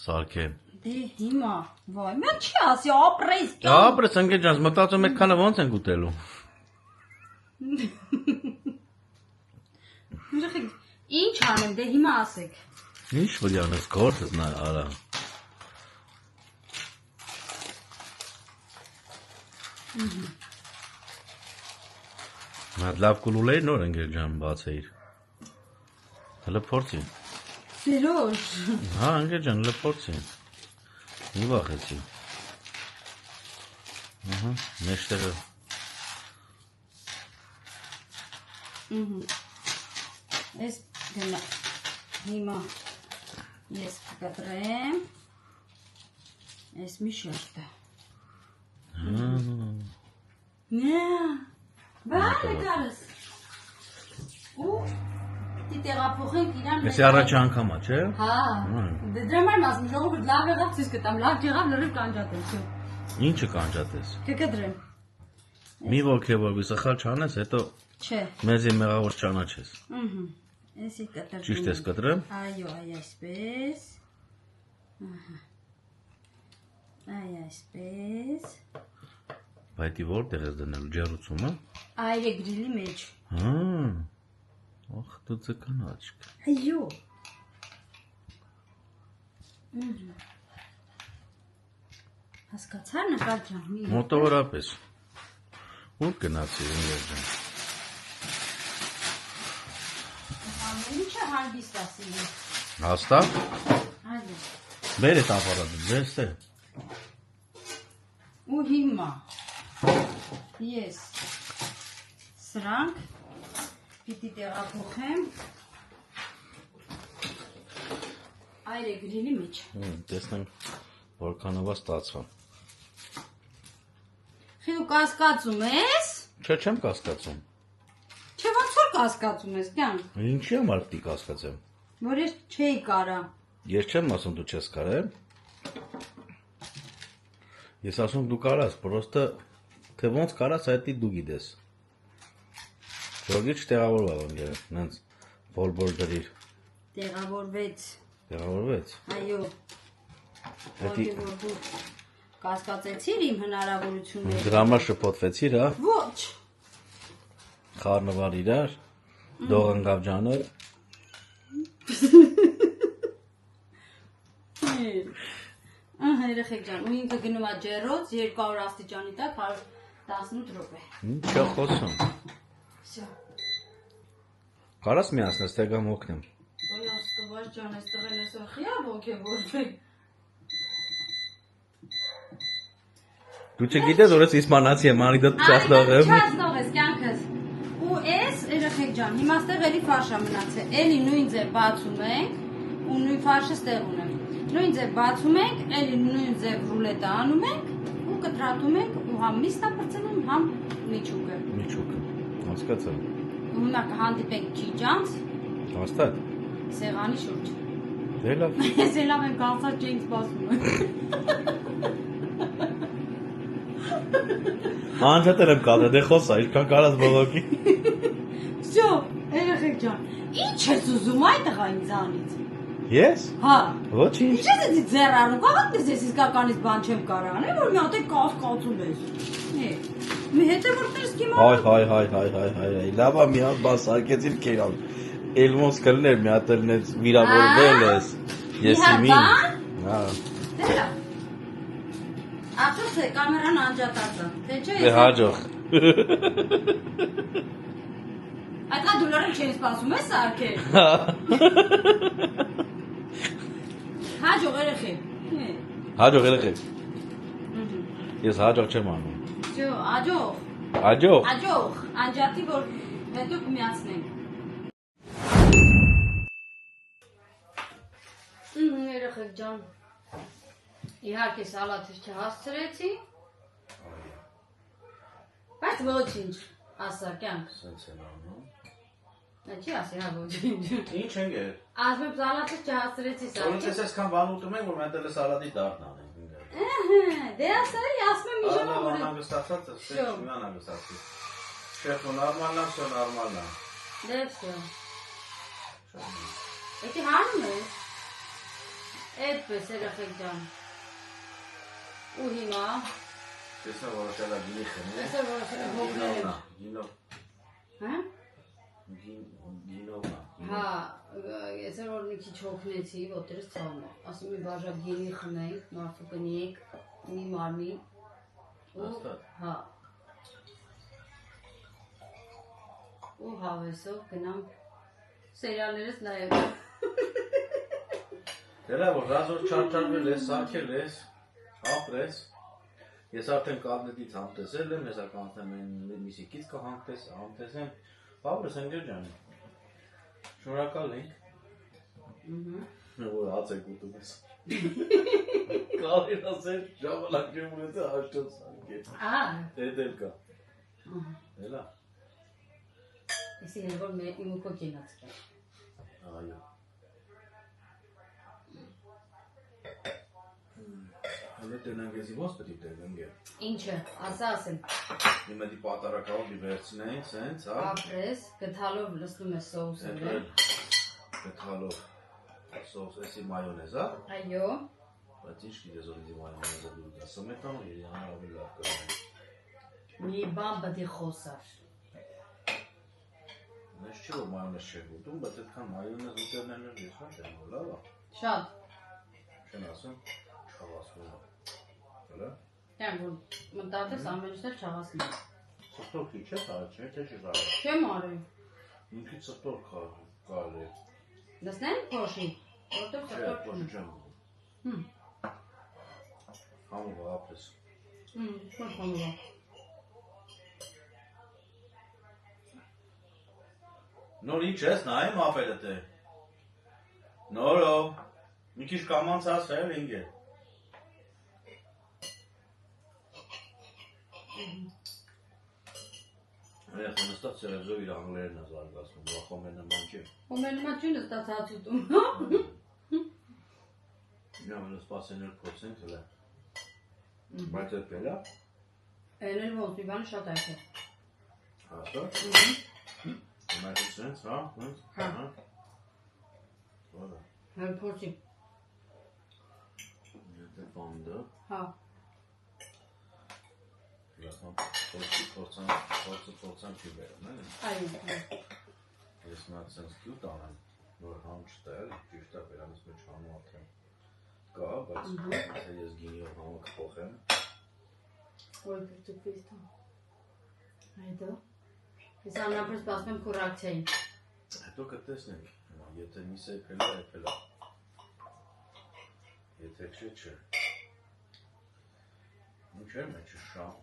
սարքե։ Դե հիմա, վայ, mən չի ասի, ապրես կյան։ Ապրես, ընկեր ջանս, մտածում եք քանը ոնց ենք ուտելու։ Երեխեք, ինչ անեմ, դե հիմա ասեք։ Ինչ որ յանես, գործս նա արա։ Մատ լավ կուլուլեի նոր ընկեր ջան բացեիր։ Հələ փորձի։ Սիրոժ։ Հա, ընկեր ջան, հələ փորձի։ Մի վախեցի։ Ահա, մեջտեղը։ Ես գնա։ Հիմա ես կկտրեմ։ Ես մի շերտը։ Նե։ Բանը կարս։ Ու դի տեղափոխենք իրան։ Էսի առաջի անգամա, չէ։ Հա։ Դե դրա համար մասն ժողովուրդ լավ եղավ ցույց կտամ, լավ եղավ լրիվ կանջատել, Ինչը կանջատես։ Կկտրեմ։ Մի ոգևորվի սխալ չանես, հետո Չէ։ մեզի մեղավոր չանաչես։ Ահա։ Էսի կտրեմ։ Ճիշտ ես կտրեմ։ Այո, այսպես։ Ահա։ Այսպես։ Բայց ի որտեղ ես դնել ջերուցումը։ Այրե գրիլի մեջ։ Հա։ Ախ, դու ցկանաչք։ Այո։ Հասկացա նկատյալ մի։ Մոտավորապես։ Ուր գնացի ինձ ջան։ Ամեն ինչը հանդիստ ասի։ Հաստատ։ Այո։ Բեր է ապարատը, դեստե։ Ու հիմա ես սրանք պիտի տեղափոխեմ այրե գրիլի մեջ։ Տեսնենք որքանով է ստացվում։ Խիու կասկածում ես։ Չէ, չեմ կասկածում։ Չէ, ոնց որ կասկածում ես, կյանք։ Ինչի՞ համար պիտի կասկածեմ։ Որ ես չէի կարա։ Ես չեմ ասում դու չես կարել։ Ես ասում դու կարաս, պրոստը թե ոնց կարաս, այդ դու գիտես։ Ժողովուրդ տեղավորվա ոնց, նենց բոլ դրիր։ Տեղավորվեց։ Տեղավորվեց։ Այո։ Հետի Որ դու կասկածեցիր իմ հնարավորությունները։ դրա համար շփոթվեցիր, հա։ Ոչ։ Խառնվար իրար, դողանգավ ջանը։ Ահա երեխեք ջան, ու ինքը գնում է ջերոց 200 աստիճանի տակ 18 րոպե։ Ինչ է խոսում։ Всё։ Կարաս միացնես, թե գամ օգնեմ։ Ոյ աստված ջան, այստեղ են այսօր խիա ոգևորվել։ Դու չգիտես, որ ես իսպանացի եմ, անի դա չասնող եմ։ Չասնող ես կյանքս։ Ու էս երեխեք ջան, հիմա ստեղ էլի ֆարշա մնացել։ Էլի նույն ձև բացում ենք ու նույն ֆարշը ստեղ ունեմ։ Նույն ձև բացում ենք, էլի նույն ձև ռուլետը անում ենք ու կտրատում ենք ու համ միստ ապրծնում, համ միջուկը։ Միջուկը։ Հասկացա։ Ու հիմա կհանդիպենք քիչ անց Հաստատ։ սեղանի շուրջ։ Դե լավ։ Ես լավ եմ կացած չենք սպասում։ Անջատել եմ կադրը, դե խոսա, ինչքան կարաս բողոքի։ Всё, երեխեք ջան, ի՞նչ ես ուզում այդ տղա ինձանից։ Ես։ Հա։ Ոչինչ։ Ինչ ես դի ձեռանում, կողքից ես իսկականից բան չեմ կարող անել, որ մի հատ է կասկածում ես։ Մի հետևորդներս կիմանա։ Հայ, լավա մի հատ բան սարքեցիր կերան։ Էլմոս կլներ մի հատ էլնեց վիրավորվել ես։ Ես իմին։ Հա։ Դե լավ։ Ախոս է կամերան անջատած է, թե չէ։ Դե հաջող։ Այդքան դոլարին չեն սպասում ես սարքել։ Հաջող երեխեք։ Հաջող երեխեք։ Ես հաջող չեմ անում։ Всё, աջող։ Հաջող։ Աջող, անջատի որ հետո կմիացնենք։ Երեխեք ջան։ Իհարկե սալաթը չհասցրեցի։ Բայց ոչինչ, ասա կյանք։ Սենց եմ անում։ Չի ասի հա ոչինչ։ Ինչ ենք է։ Ասում եմ սալաթը չհասցրեցի Ոնց սարքել։ ես այսքան բան ուտում ենք, որ մենք էլ սալատի դառն անենք։ Դե ասայի, ասում եմ մի ժամ որ Անհանգստացած ես, Всё. չէ՞ անհանգստացի։ Շեֆ, նորմալն է, всё նորմալն է։ Դե всё։ Էդի հանում ես։ Էդպես երեխեք ջան։ Ու հիմա Տեսա որ շալա գինի խմի։ այսօր որ հոգնել եմ։ Գինով։ Հա։ Գինով։ Հա, այսօր որ մի քիչ հոգնեցի, ոտերս ցավում է։ Ասում եմ բաժակ գինի խմենք, մարդու կնիենք, մի մարմին։ Հաստատ։ Հա։ Ու հավեսով գնամ սերիալներս նայեմ։ Դե լավ, ռազոր չարչարվել ես, սարքել ես, ապրես։ Ես արդեն կաբնետից համտեսել եմ, ես ականցնեմ են միսիկից համտեսեմ, բավրս ընգեր ջան, շնորհակալ ենք, որ հաց եք ուտում ես, կալին ասել, ժամանակ չեմ ունեցել հաշտոց սարքել, դել կա, դելա, Ես իրեն որ իմ ուկո կենաց կա։ այո, Սա տենանգեզի ոնց պետք է տենանգե։ Ինչը, ասա ասեմ։ Հիմա դի պատարակավ դի վերցնեին, սենց, հա։ Ապրես, գթալով լցնում ես սոուսը։ Գթալով սոուս, էսի մայոնեզ, հա։ Այո։ Բայց ինչ գիտես որ դի մայոնեզը դու դա սմետան ու իրան ավելի լավ կլինի։ Մի բան պետք է խոսար։ Ես չի որ մայոնեզ չեմ ուտում, բայց այդքան մայոնեզ ուտելն էլ ես հատ եմ, լավ է։ Շատ։ Չեն ասում, չավասվում է։ Հələ։ Դեմ որ մտածես ամենից էլ չաղասնում։ Սխտոր քիչ է, հարաճ է, թե չի հարաճ։ Չեմ արի։ Ինքի սխտոր կալի։ Լսնեն փոշի։ Որտեղ Չէ, սրտոր ոչ չունի։ չեմ։ Համով ապրես։ Ոչ համով։ Նոր ինչ ես նայում ապելը թե։ Նորո։ Մի քիչ կամանցած էր ինգ է։ Այո, նստած ծերեզով իր անգլերեն է զարգացնում, վախոմեն նման չի։ Ոմենումա չի նստած ուտում։ Նա մենը սպասեներ փոցենք հլը։ Բայց այդ պելա։ Էլ էլ ոնց մի բան շատ այք է։ Հաստատ։ Հիմա դու սենց, հա, ոնց։ Հա։ Որա։ Հəl փորձի։ Դե բանդը։ Հա։ Փորձան չի բերում, էլի։ Այո։ Ես նա սենց կյուտ անեմ, նոր համ չտել, ճիշտ է բերանից մեջ համու աթեմ կա, բայց ես գինիով համը կփոխեմ։ Ой, как ты пристал. Այդո։ Ես աննապրես սպասում եմ քո ռեակցիային։ Հետո կտեսնենք, եթե միս էփել է, էփել է։ Եթե չէ։ Ինչ է մեջը շամ։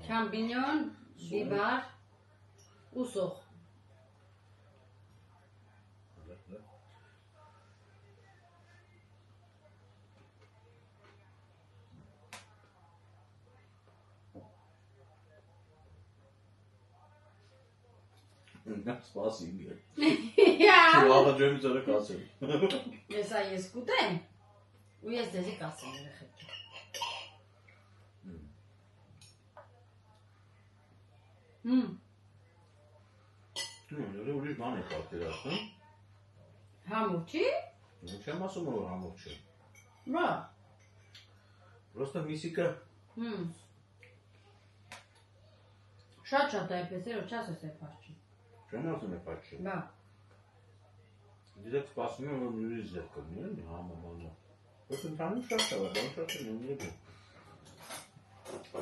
Չամբինյոն, բիբար, ու սոխ։ Նա սպասի ինգ է։ Հա։ Վաղը ջեմ ծերը կասեմ։ Ես այս կուտեմ։ Ու ես դեզի կասեմ երեխեք։ Դու ուրիշ բան է պատկերացնում։ Համուր չի։ Չեմ ասում որ համով չի։ Բա։ Պրոստը միսիկը Շատ այդպես էր, չաս ես էփաշ չի։ չեմ ասում է պաչ չի։ Բա։ Դիզեք սպասում եմ որ նույնիսկ ձեր կլինի, էլի համը բանը։ Բայց ընդհանուր շատ է, բան շատ է նույնիսկ։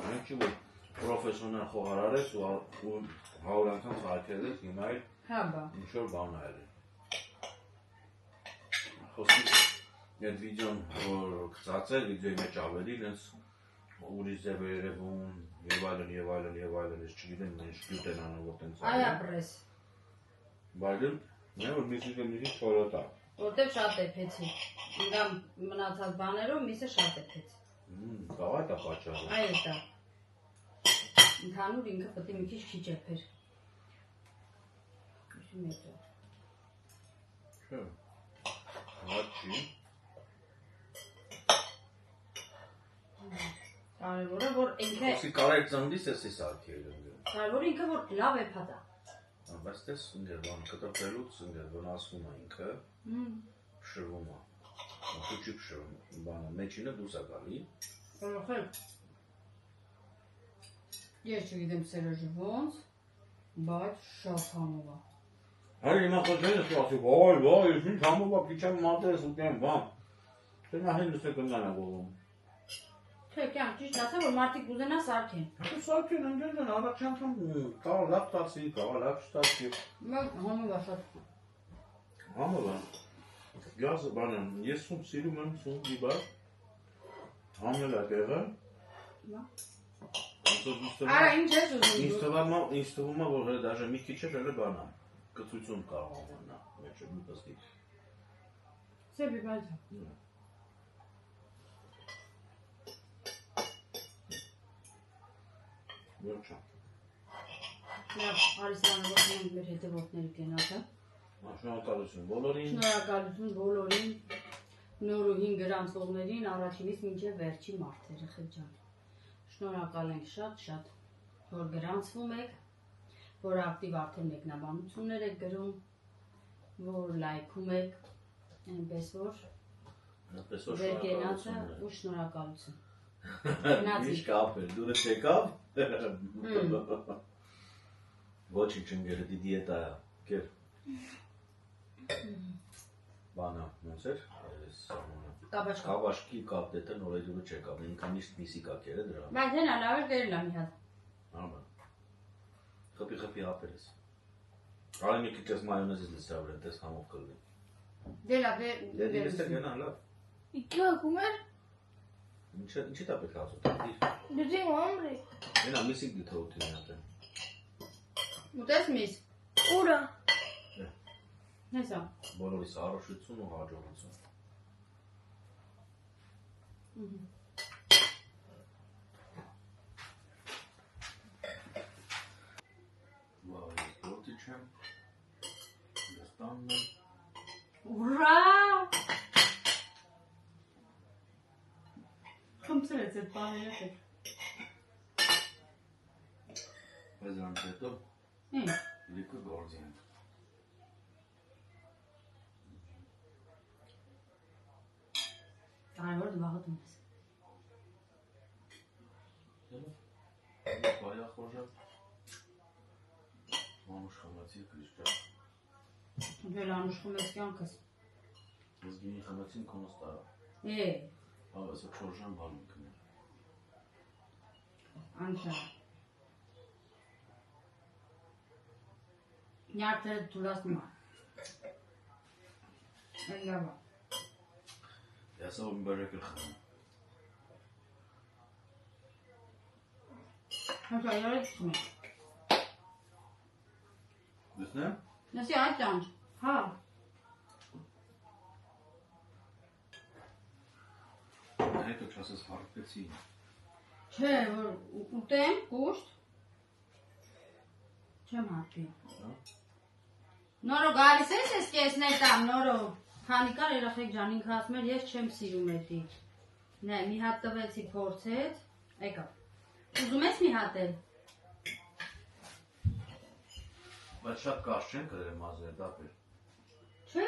Մենք չի որ պրոֆեսիոնալ խոհարար ես ու 100 անգամ խաղացել ես, հիմա էլ Հա բա։ ինչ որ բան ա ելել։ Խոսքի այդ վիդեոն որ գծացել, վիդեոյի մեջ ավելի ինձ ուրիշ ձև է երևում եւ այլն, ես չգիտեմ ինչ դուտ են անում որ տենց։ Այ ապրես։ Բայց նա որ միսիկը չորոտա։ Որտեվ շատ էփեցի։ Ինձ մնացած բաներով միսը շատ էփեց։ Կավա դա պատճառը։ Այ դա։ Ընդհանուր ինքը պետք է մի քիչ էփեր։ Իշու մեծ է։ Չէ։ Հաճի։ Կարևորը որ ինքը Ոսի կարել ծնդիս էսի սարքել ընկել։ կարևորը ինքը որ լավ է փաթա։ Բայց դες ընկել բան կտոպելուց ընկել վնասվում է ինքը։ Փշրվում է։ Ու չի փշրվում։ Բանը մեջինը դուս է գալի։ Որովհետև ես չգիտեմ Սերոժը ոնց, բայց շատ համով է։ Հայ հիմա խոսել ես ասի, վայ, ես ինչ համով է փիչամ մատերս ուտեմ, բան։ Դե նա հենց է կնանա գողում։ Չէ, կյանք ճիշտ ասեմ, որ մարդիկ ուզենա սարքեն։ Ու սարքեն ընկել առաջ անգամ կա լավ տասի, կա լավ չտասի։ Համով է շատ։ Համով է։ Գազը բանը, ես սում սիրում եմ սում դիբար։ Համել է տեղը։ Արա ինչ ես ուզում։ Ինձ թվում է, որ դաժե մի քիչ էլ բան է։ Կծություն կարող անա, մեջը մի պստի։ Սեբի բայց։ Վերջա։ Լավ, Արիսյանը ողջունում մեր հետևորդների կենացը։ Շնորհակալություն բոլորին։ Շնորհակալություն բոլորին։ նորուհին գրանցողներին առաջինից մինչև վերջի մարդ երեխեք ջան։ Շնորհակալ ենք շատ, որ գրանցվում եք, որ ակտիվ արդեն մեկնաբանություններ եք գրում, որ լայքում եք, այնպես որ դեր գենացը ու շնորհակալություն։ Ինչ կապ էր, դուրը չեկավ։ Ոչինչ ընկերդի դիետա է, կեր։ Բանա, ոնց էր, կաբաշկի կապտետը նորեդուրը չեկավ, ինքան իշտ միսի կակեր է դրա։ Բայց հենա լավ էր դերել մի հատ։ Ահա։ Խփի հապել ես։ Արի մի քիչ ես մայոնեզից լսավ են, տես համով կլվի։ Դե լավ, դե դիստեր գնա, լավ։ Իքյա կումեր։ Ինչի դա պետք է ասում։ Դու ամրի։ Ենա միսիկ դի թողտին ատեն։ Ուտես միս։ Ուրա։ Հեսա։ Բոլորիս առողջություն ու հաջողություն։ Վау, սպորտի չեմ։ Դստանն եմ։ Ուրա։ Խմցրեց այդ բաները հետ։ Բայց անց հետո լիքը գործի են։ Կարևորը վաղը դունես։ Բայա խոժը։ Մանուշ խմացի կրիշճա։ Դել անուշ խմեց կյանքս։ Զգինի խմացին կոնոս տարա։ Ավասը չորժան բանում կներ։ Անշա։ Նյարդերը դուլասնում է։ Էլյավա։ Я сам բարեկր խմում։ Հաշա, երեկ չում է։ Դեսնեմ։ Նսի այդ տանջ, հա։ Հետո չասես հարկեցի։ Չէ, որ ուտեմ, կուշտ։ Չեմ հարկի։ Նորո գալիս ես կեսներ տամ, նորո։ Քանի կար երախեք ջան, ինքը ասում էր, ես չեմ սիրում էդի։ Նայ, մի հատ տվեցի փորձեց, եկա։ Ուզում ես մի հատ էլ։ Բայց շատ կարճ չեն կրել մազերը, դապեր։ Չէ։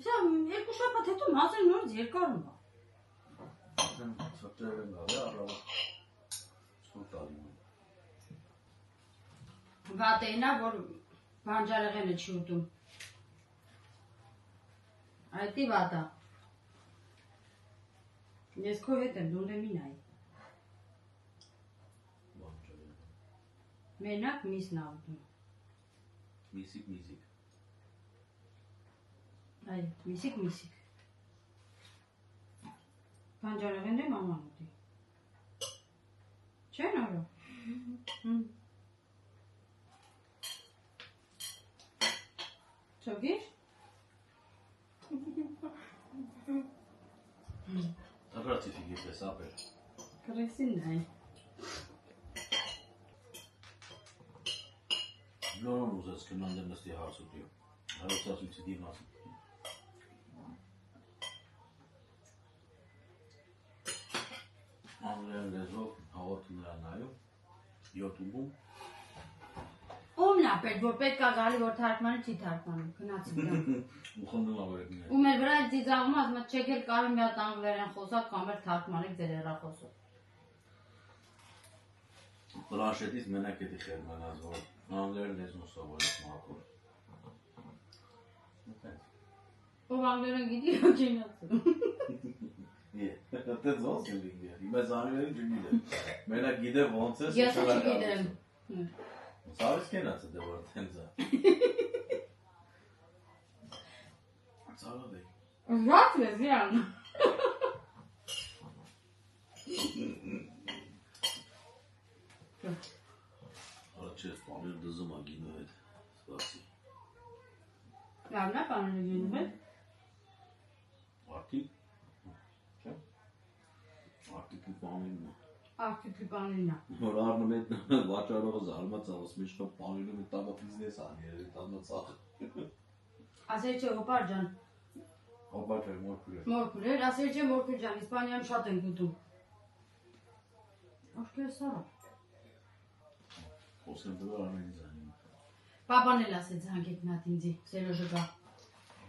Սա երկու շաբաթ հետո մազերը նորից երկարում է։ Արդեն սրտերը են գալի, առավը սպորտ ալիմ են։ Վատ էինա, որ բանջարեղենը չի ուտում։ Այդի վատա։ Ես քո հետ եմ, դունդեմին այ։ Մենակ միսն ավտում։ Միսիկ։ Այ, միսիկ։ Բանջարեղենն է մաման ուտի։ Չէ նորո։ Չոգիր։ Տագրացի ֆիգիր պես ապեր։ Կրեսին այ։ Նորոն ուզեց կնան դեմ նստի հարսուտի։ Հարոցացույցի դիմացի։ Անգլերեն լեզվով հաղորդում նրան նայում, յոտուբում։ Ումն է պետք, որ պետք է գալի, որ թարգմանը չի թարգմանում, գնացի դա։ Ու խնդում ավերեքներ։ Ու մեր վրա ծիծաղում ասում է, չեք էլ կարում մի հատ անգլերեն խոսակ կամ էլ թարգմանեք ձեր հեռախոսով։ Պլանշետից մենակ էդի խեր մնաց, որ անգլերեն լեզուն սովորեց մաքուր։ Ով անգլերեն գիտի, ոչ են ասում։ Դե ոնց է լինի։ Հիմա անգլերեն չգիտեմ։ Մենակ գիտեմ ոնց է։ Ես չգիտեմ։ Սարս կենացը դե որ տենց է։ Սարավ է։ Ռատ ես իրան։ Արա չէ, պաներ դզում ա գինու հետ, սպասի։ Լավն է պաները գինու հետ։ Արտիկ։ Չէ։ Արտիկի պանիրն է։ Արտիկի պանիրն է։ Որ առնում է վաճառողը զարմացավ, ասում է շքա պանիրում է տամա բիզնես ան, երևի տամա ծախ։ Ասել չէ, հոպար ջան, Հոբաչը մորքուր է։ Մորքուր, ասել չէ մորքուր ջան, Իսպանիայում շատ են գտում։ Աշկե սարա։ Խոսեմ դու Արմենի զանգին։ Պապան էլ ասեց զանգեք նատ ինձի, Սերոժը գա։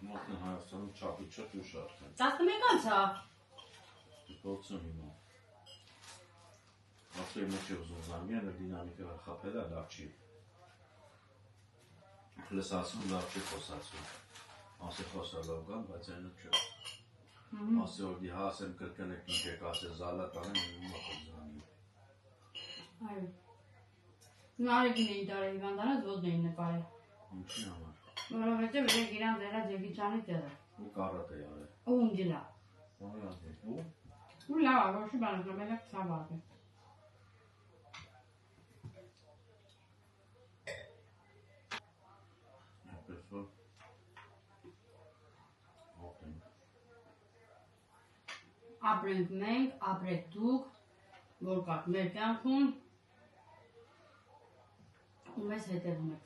Մոտնը Հայաստանում չափի չտ ու շատ է։ 11 անցա։ Գործում հիմա։ Ասել մեջ է ուզում զանգեն, դինամիկը խապել է, լավ չի։ Լսացում լավ չի խոսացում։ Ասել խոսալով կան, բայց այն չէ։ Ասել որ դի հասեմ կրկնեք ինչ եք ասել զալա տանեմ ու մոտ զանգի։ Այո։ Նարեգին էին տարել հիվանդանոց, ոդն էին նկարել։ Ինչի համար։ Որովհետև իրենք իրան դերա Ջեգիչյանի տեղը։ Ու կարատ է արել։ Ու ունջիլա։ Ու Ու լավ, ոչ բան, մենակ ցավակ է։ Ապրենք մենք, ապրեք դուք, որ կաք մեր կյանքում ու մեզ հետևում եք։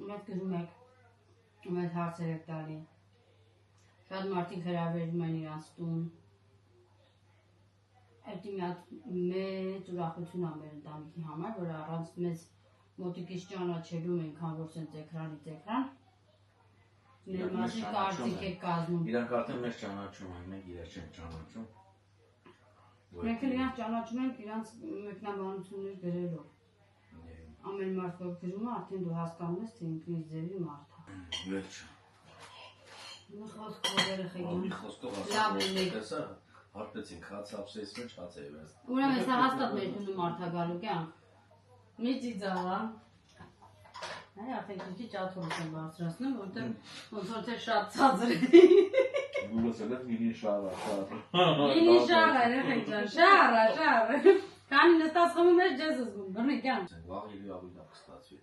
Ու մեզ գրում եք, ու մեզ հարցեր եք տալի։ Շատ մարդիկ հրավերում են իրանց տուն։ Այդի մի հատ մեծ ուրախություն ա մեր ընտանիքի համար, որ առանց մեզ մոտիկից ճանաչելու ենքան, որ սենց էկրանից էկրան, մեր մասի կարծիք եք կազմում։ Իրանք արդեն մեզ ճանաչում են, մենք իրար չենք ճանաչում։ Մենք էլ իրանք ճանաչում ենք իրանց մեկնաբանություններ գրելով։ Ամեն մարդ որ գրում է, արդեն դու հասկանում ես, թե ինքնից ձևի մարդ է։ Վերջ։ Մի խոսքով երեխեքին։ Մի խոսքով Լավ ասած լինի։ տեսա, հարբեցին խաց ապսես մեջ հաց է վես։ Ուրեմն հեսա հաստատ մեր տունը մարդ է գալու կյանք։ Մի ծիծաղա։ Այ արդեն քիչ աթորս եմ բարձրացնում, որտեղ ոնց որ թե շատ ցածր է։ Դուրս էլ մինի շարա, շարա։ Մինի շարա, երեխեք ջան, շարա, շարա։ Քանի նստած խմում ես ջես զգում, բռնի կյանք։ Վաղ իրի ավելի լավ կստացվի։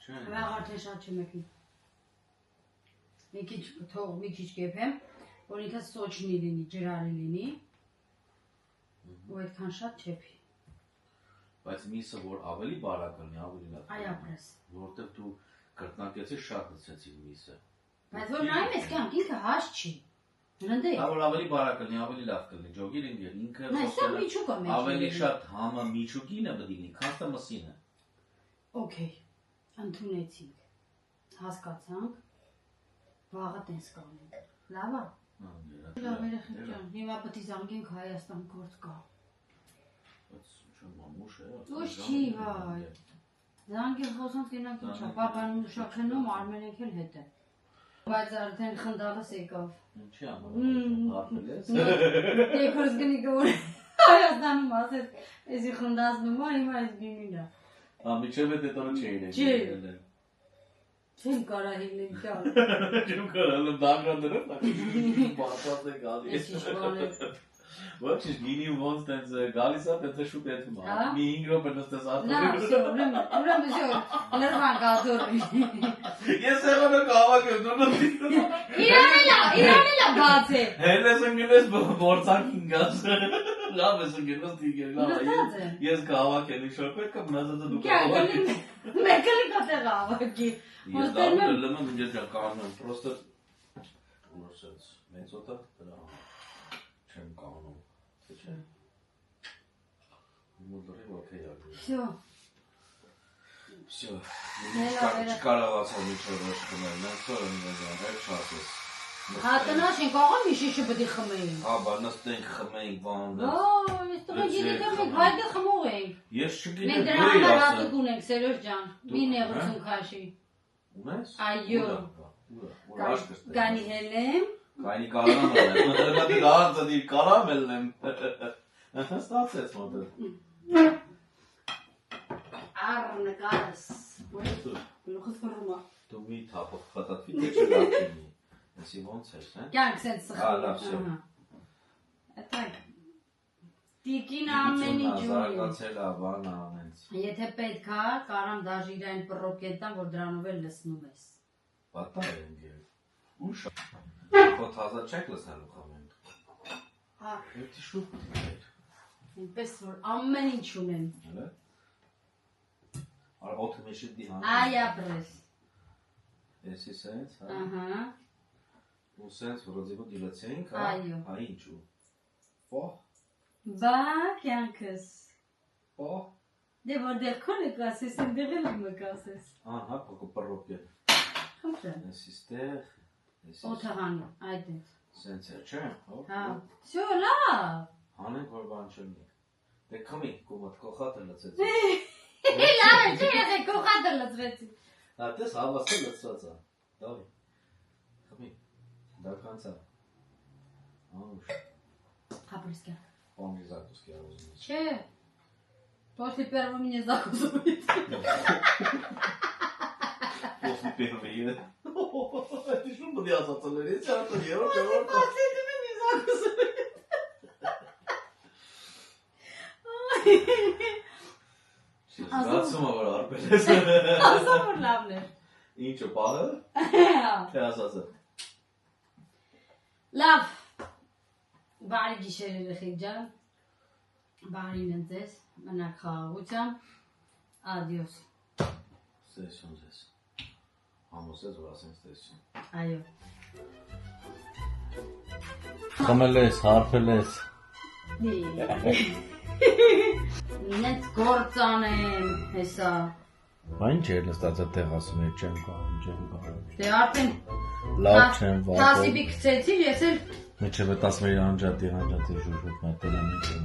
Չէ։ Վաղ արդեն շատ չմեկնի։ Մի քիչ թող, մի քիչ կեփեմ, որ ինքը սոչնի լինի, ջրարի լինի։ Ու այդքան շատ չեփի։ Բայց միսը որ ավելի բարակ լինի, ավելի լավ։ Այ ապրես։ Որտեղ դու կրտնակեցի շատ լցեցի միսը։ Բայց որ նայում ես կյանք ինքը հաշ չի։ Հրնդե։ Դա որ ավելի բարակ լինի, ավելի լավ կլինի։ Ջոգին ինքը Նա սա միջուկը մեջ։ ավելի շատ համը միջուկին է բդինի, քան տա մսինը։ Okay։ Ընդունեցինք։ Հասկացանք։ Վաղը տես կանենք։ Լավ է։ Լավ երեխեք ջան, հիմա պետք է զանգենք Հայաստան գործ կա։ Բայց չեմ մամուշ է։ Ոչ չի, վայ։ Զանգել խոսանք գնանք ինչա, պապան ուշակնում Արմենեք էլ հետ է։ Բայց արդեն խնդալս եկավ։ Ինչի՞ անում։ Հարբել ես։ Դեքորս գնի գոր Հայաստանում ասեց, էսի խնդացնում է, հիմա այս գինին է։ Միջև է դետորը չէին է։ Չի։ Չեմ կարա հիլին կան։ Չեմ կարա դանգրանդրը, բացած է գալի։ Ես ինչ բան է։ Ոչ, գինի ոնց տենց գալիս է, տենց շուտ է թվում։ Մի 5 րոպե նստես Լավ, արտադրի։ ուրեմն всё, լրվան գազորի։ Ես եղանը կավակ եմ դու։ Իրան էլա բաց է։ Հենց ընկնես գործակին գազ։ Լավ ես ընկնես դիգեր, լավ։ Ես կավակ եմ ինչ-որ պետք է մնացածը դու կավակ ես։ Մեկը կտեղ ավակի։ Ես դա լմը դու ջա կանոն, պրոստը ուրսած մեծոտա դրա չեմ կանոն։ Չէ։ Մոդրի օքեյ է։ Всё։ Всё։ Չկարողացա միջով խմել, նստոր եմ նայում, այդ շատ է։ Հա տնաշենք աղա մի շիշը պետք է խմեին։ Հա, բա նստենք խմենք բան։ Այս տղա գիտեմ մենք հայտը խմող ենք։ Ես չգիտեմ Մենք դրա համար հատուկ ունենք Սերոջ ջան։ Մի նեղություն քաշի։ Ունես։ Այո։ Գանի հելեմ։ Գանի կարամել եմ։ Դա դիլանցը դի կարամելն եմ։ Ստացեց մոդը։ Արնկաս։ Գլուխս ֆռումա։ Դու մի թափով խտատվի թե չլավի։ Այսի ոնց ես, հա։ Կյանք սենց սխալ։ Լավ, всё։ Այդտեղ Տիկին ամեն ինչ ունի։ Զարգացել է բան ամենից։ Եթե պետք է, կարամ դաժիրային պրոկետան, որ դրանով էլ լսնում ես։ Պատա են գեր։ Ուշ։ Քո թազա չեք լսելու խմենք։ Հա, Ერთი շուտ։ այնպես որ ամեն ինչ ունեն։ Հələ։ Արա օթը մեջի դի հան։ Այ ապրես։ Էսի սենց, հա։ Ահա։ Ու սենց վրոձի ու դիլացենք, հա։ Այո։ Հա ինչու։ Պո։ Բա կյանքս։ Պո։ Դե որտեղ քոնը կասես, այնտեղ էլ ումը կասես։ Ահա, պոկոպրոպե։ Խնդրեմ։ Էսի ստեղ, էսի։ Օթաղանի, այդ է։ Սենց է, չէ՞, հա։ Հա։ Всё, լավ։ Հանենք որ բան չլինի։ Դե քմի, կոմոդ կոխատը լցեց։ Լավ է, չէ՞ եղեք կողատը լծվեցի։ Հա, դες հավասար լցված է։ Դավի։ Քմի։ Դա կանցա։ Անուշ։ Հապրիսկա։ Помни закуски я возьму. Че? После первого меня закусывает. После первой. Ты что боялся целый а то я После этого меня закусывает. Զգացում որ արբերես։ Ասա որ լավն է։ Ինչը բանը։ Թե ասածը։ Լավ։ Բարի գիշեր երեխեք ջան։ Բարին ընձես, մնաք խաղաղությամբ։ Ադիոս։ Ստեսություն ձեզ։ Համոզես որ ասենք ստեսություն։ Այո։ Խմել ես, հարբել ես։ Նենց գործանեմ, հեսա։ Բա ինչ էր նստած այդտեղ ասում ես չեմ կարող։ Դե արդեն Լավ չեմ վատը։ Թասիբի գցեցի, ես էլ Մեջևը 11 անջատի ժուժուտ մատելան ինչ եմ։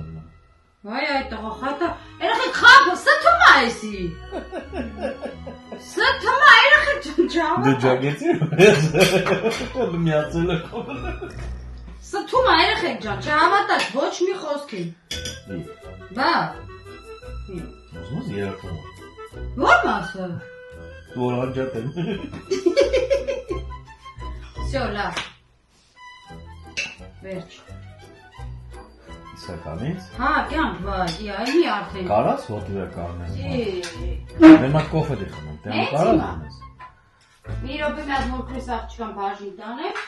Վայ այդ տղա խատա, երեխեք խաբը ստում է այսի։ Ստում է երեխեք ջան։ Դու ջագեցի։ Միացել է կողը։ Ստում է երեխեք ջան, չհավատաք ոչ մի խոսքի։ Բա։ Ուզում ես երեխում։ Ո՞ր մասը։ Որ անջատ եմ։ Всё, լավ։ Վերջ։ Իսականից։ Հա, կյանք, վայ, այլի արդեն։ Կարաս ոտի վրա կարնես։ Չի։ Նեմա կոֆե դի խմեմ, տեմ կարաս։ Մի րոպե մի հատ մոքրիս աղջկան բաժին տանեմ։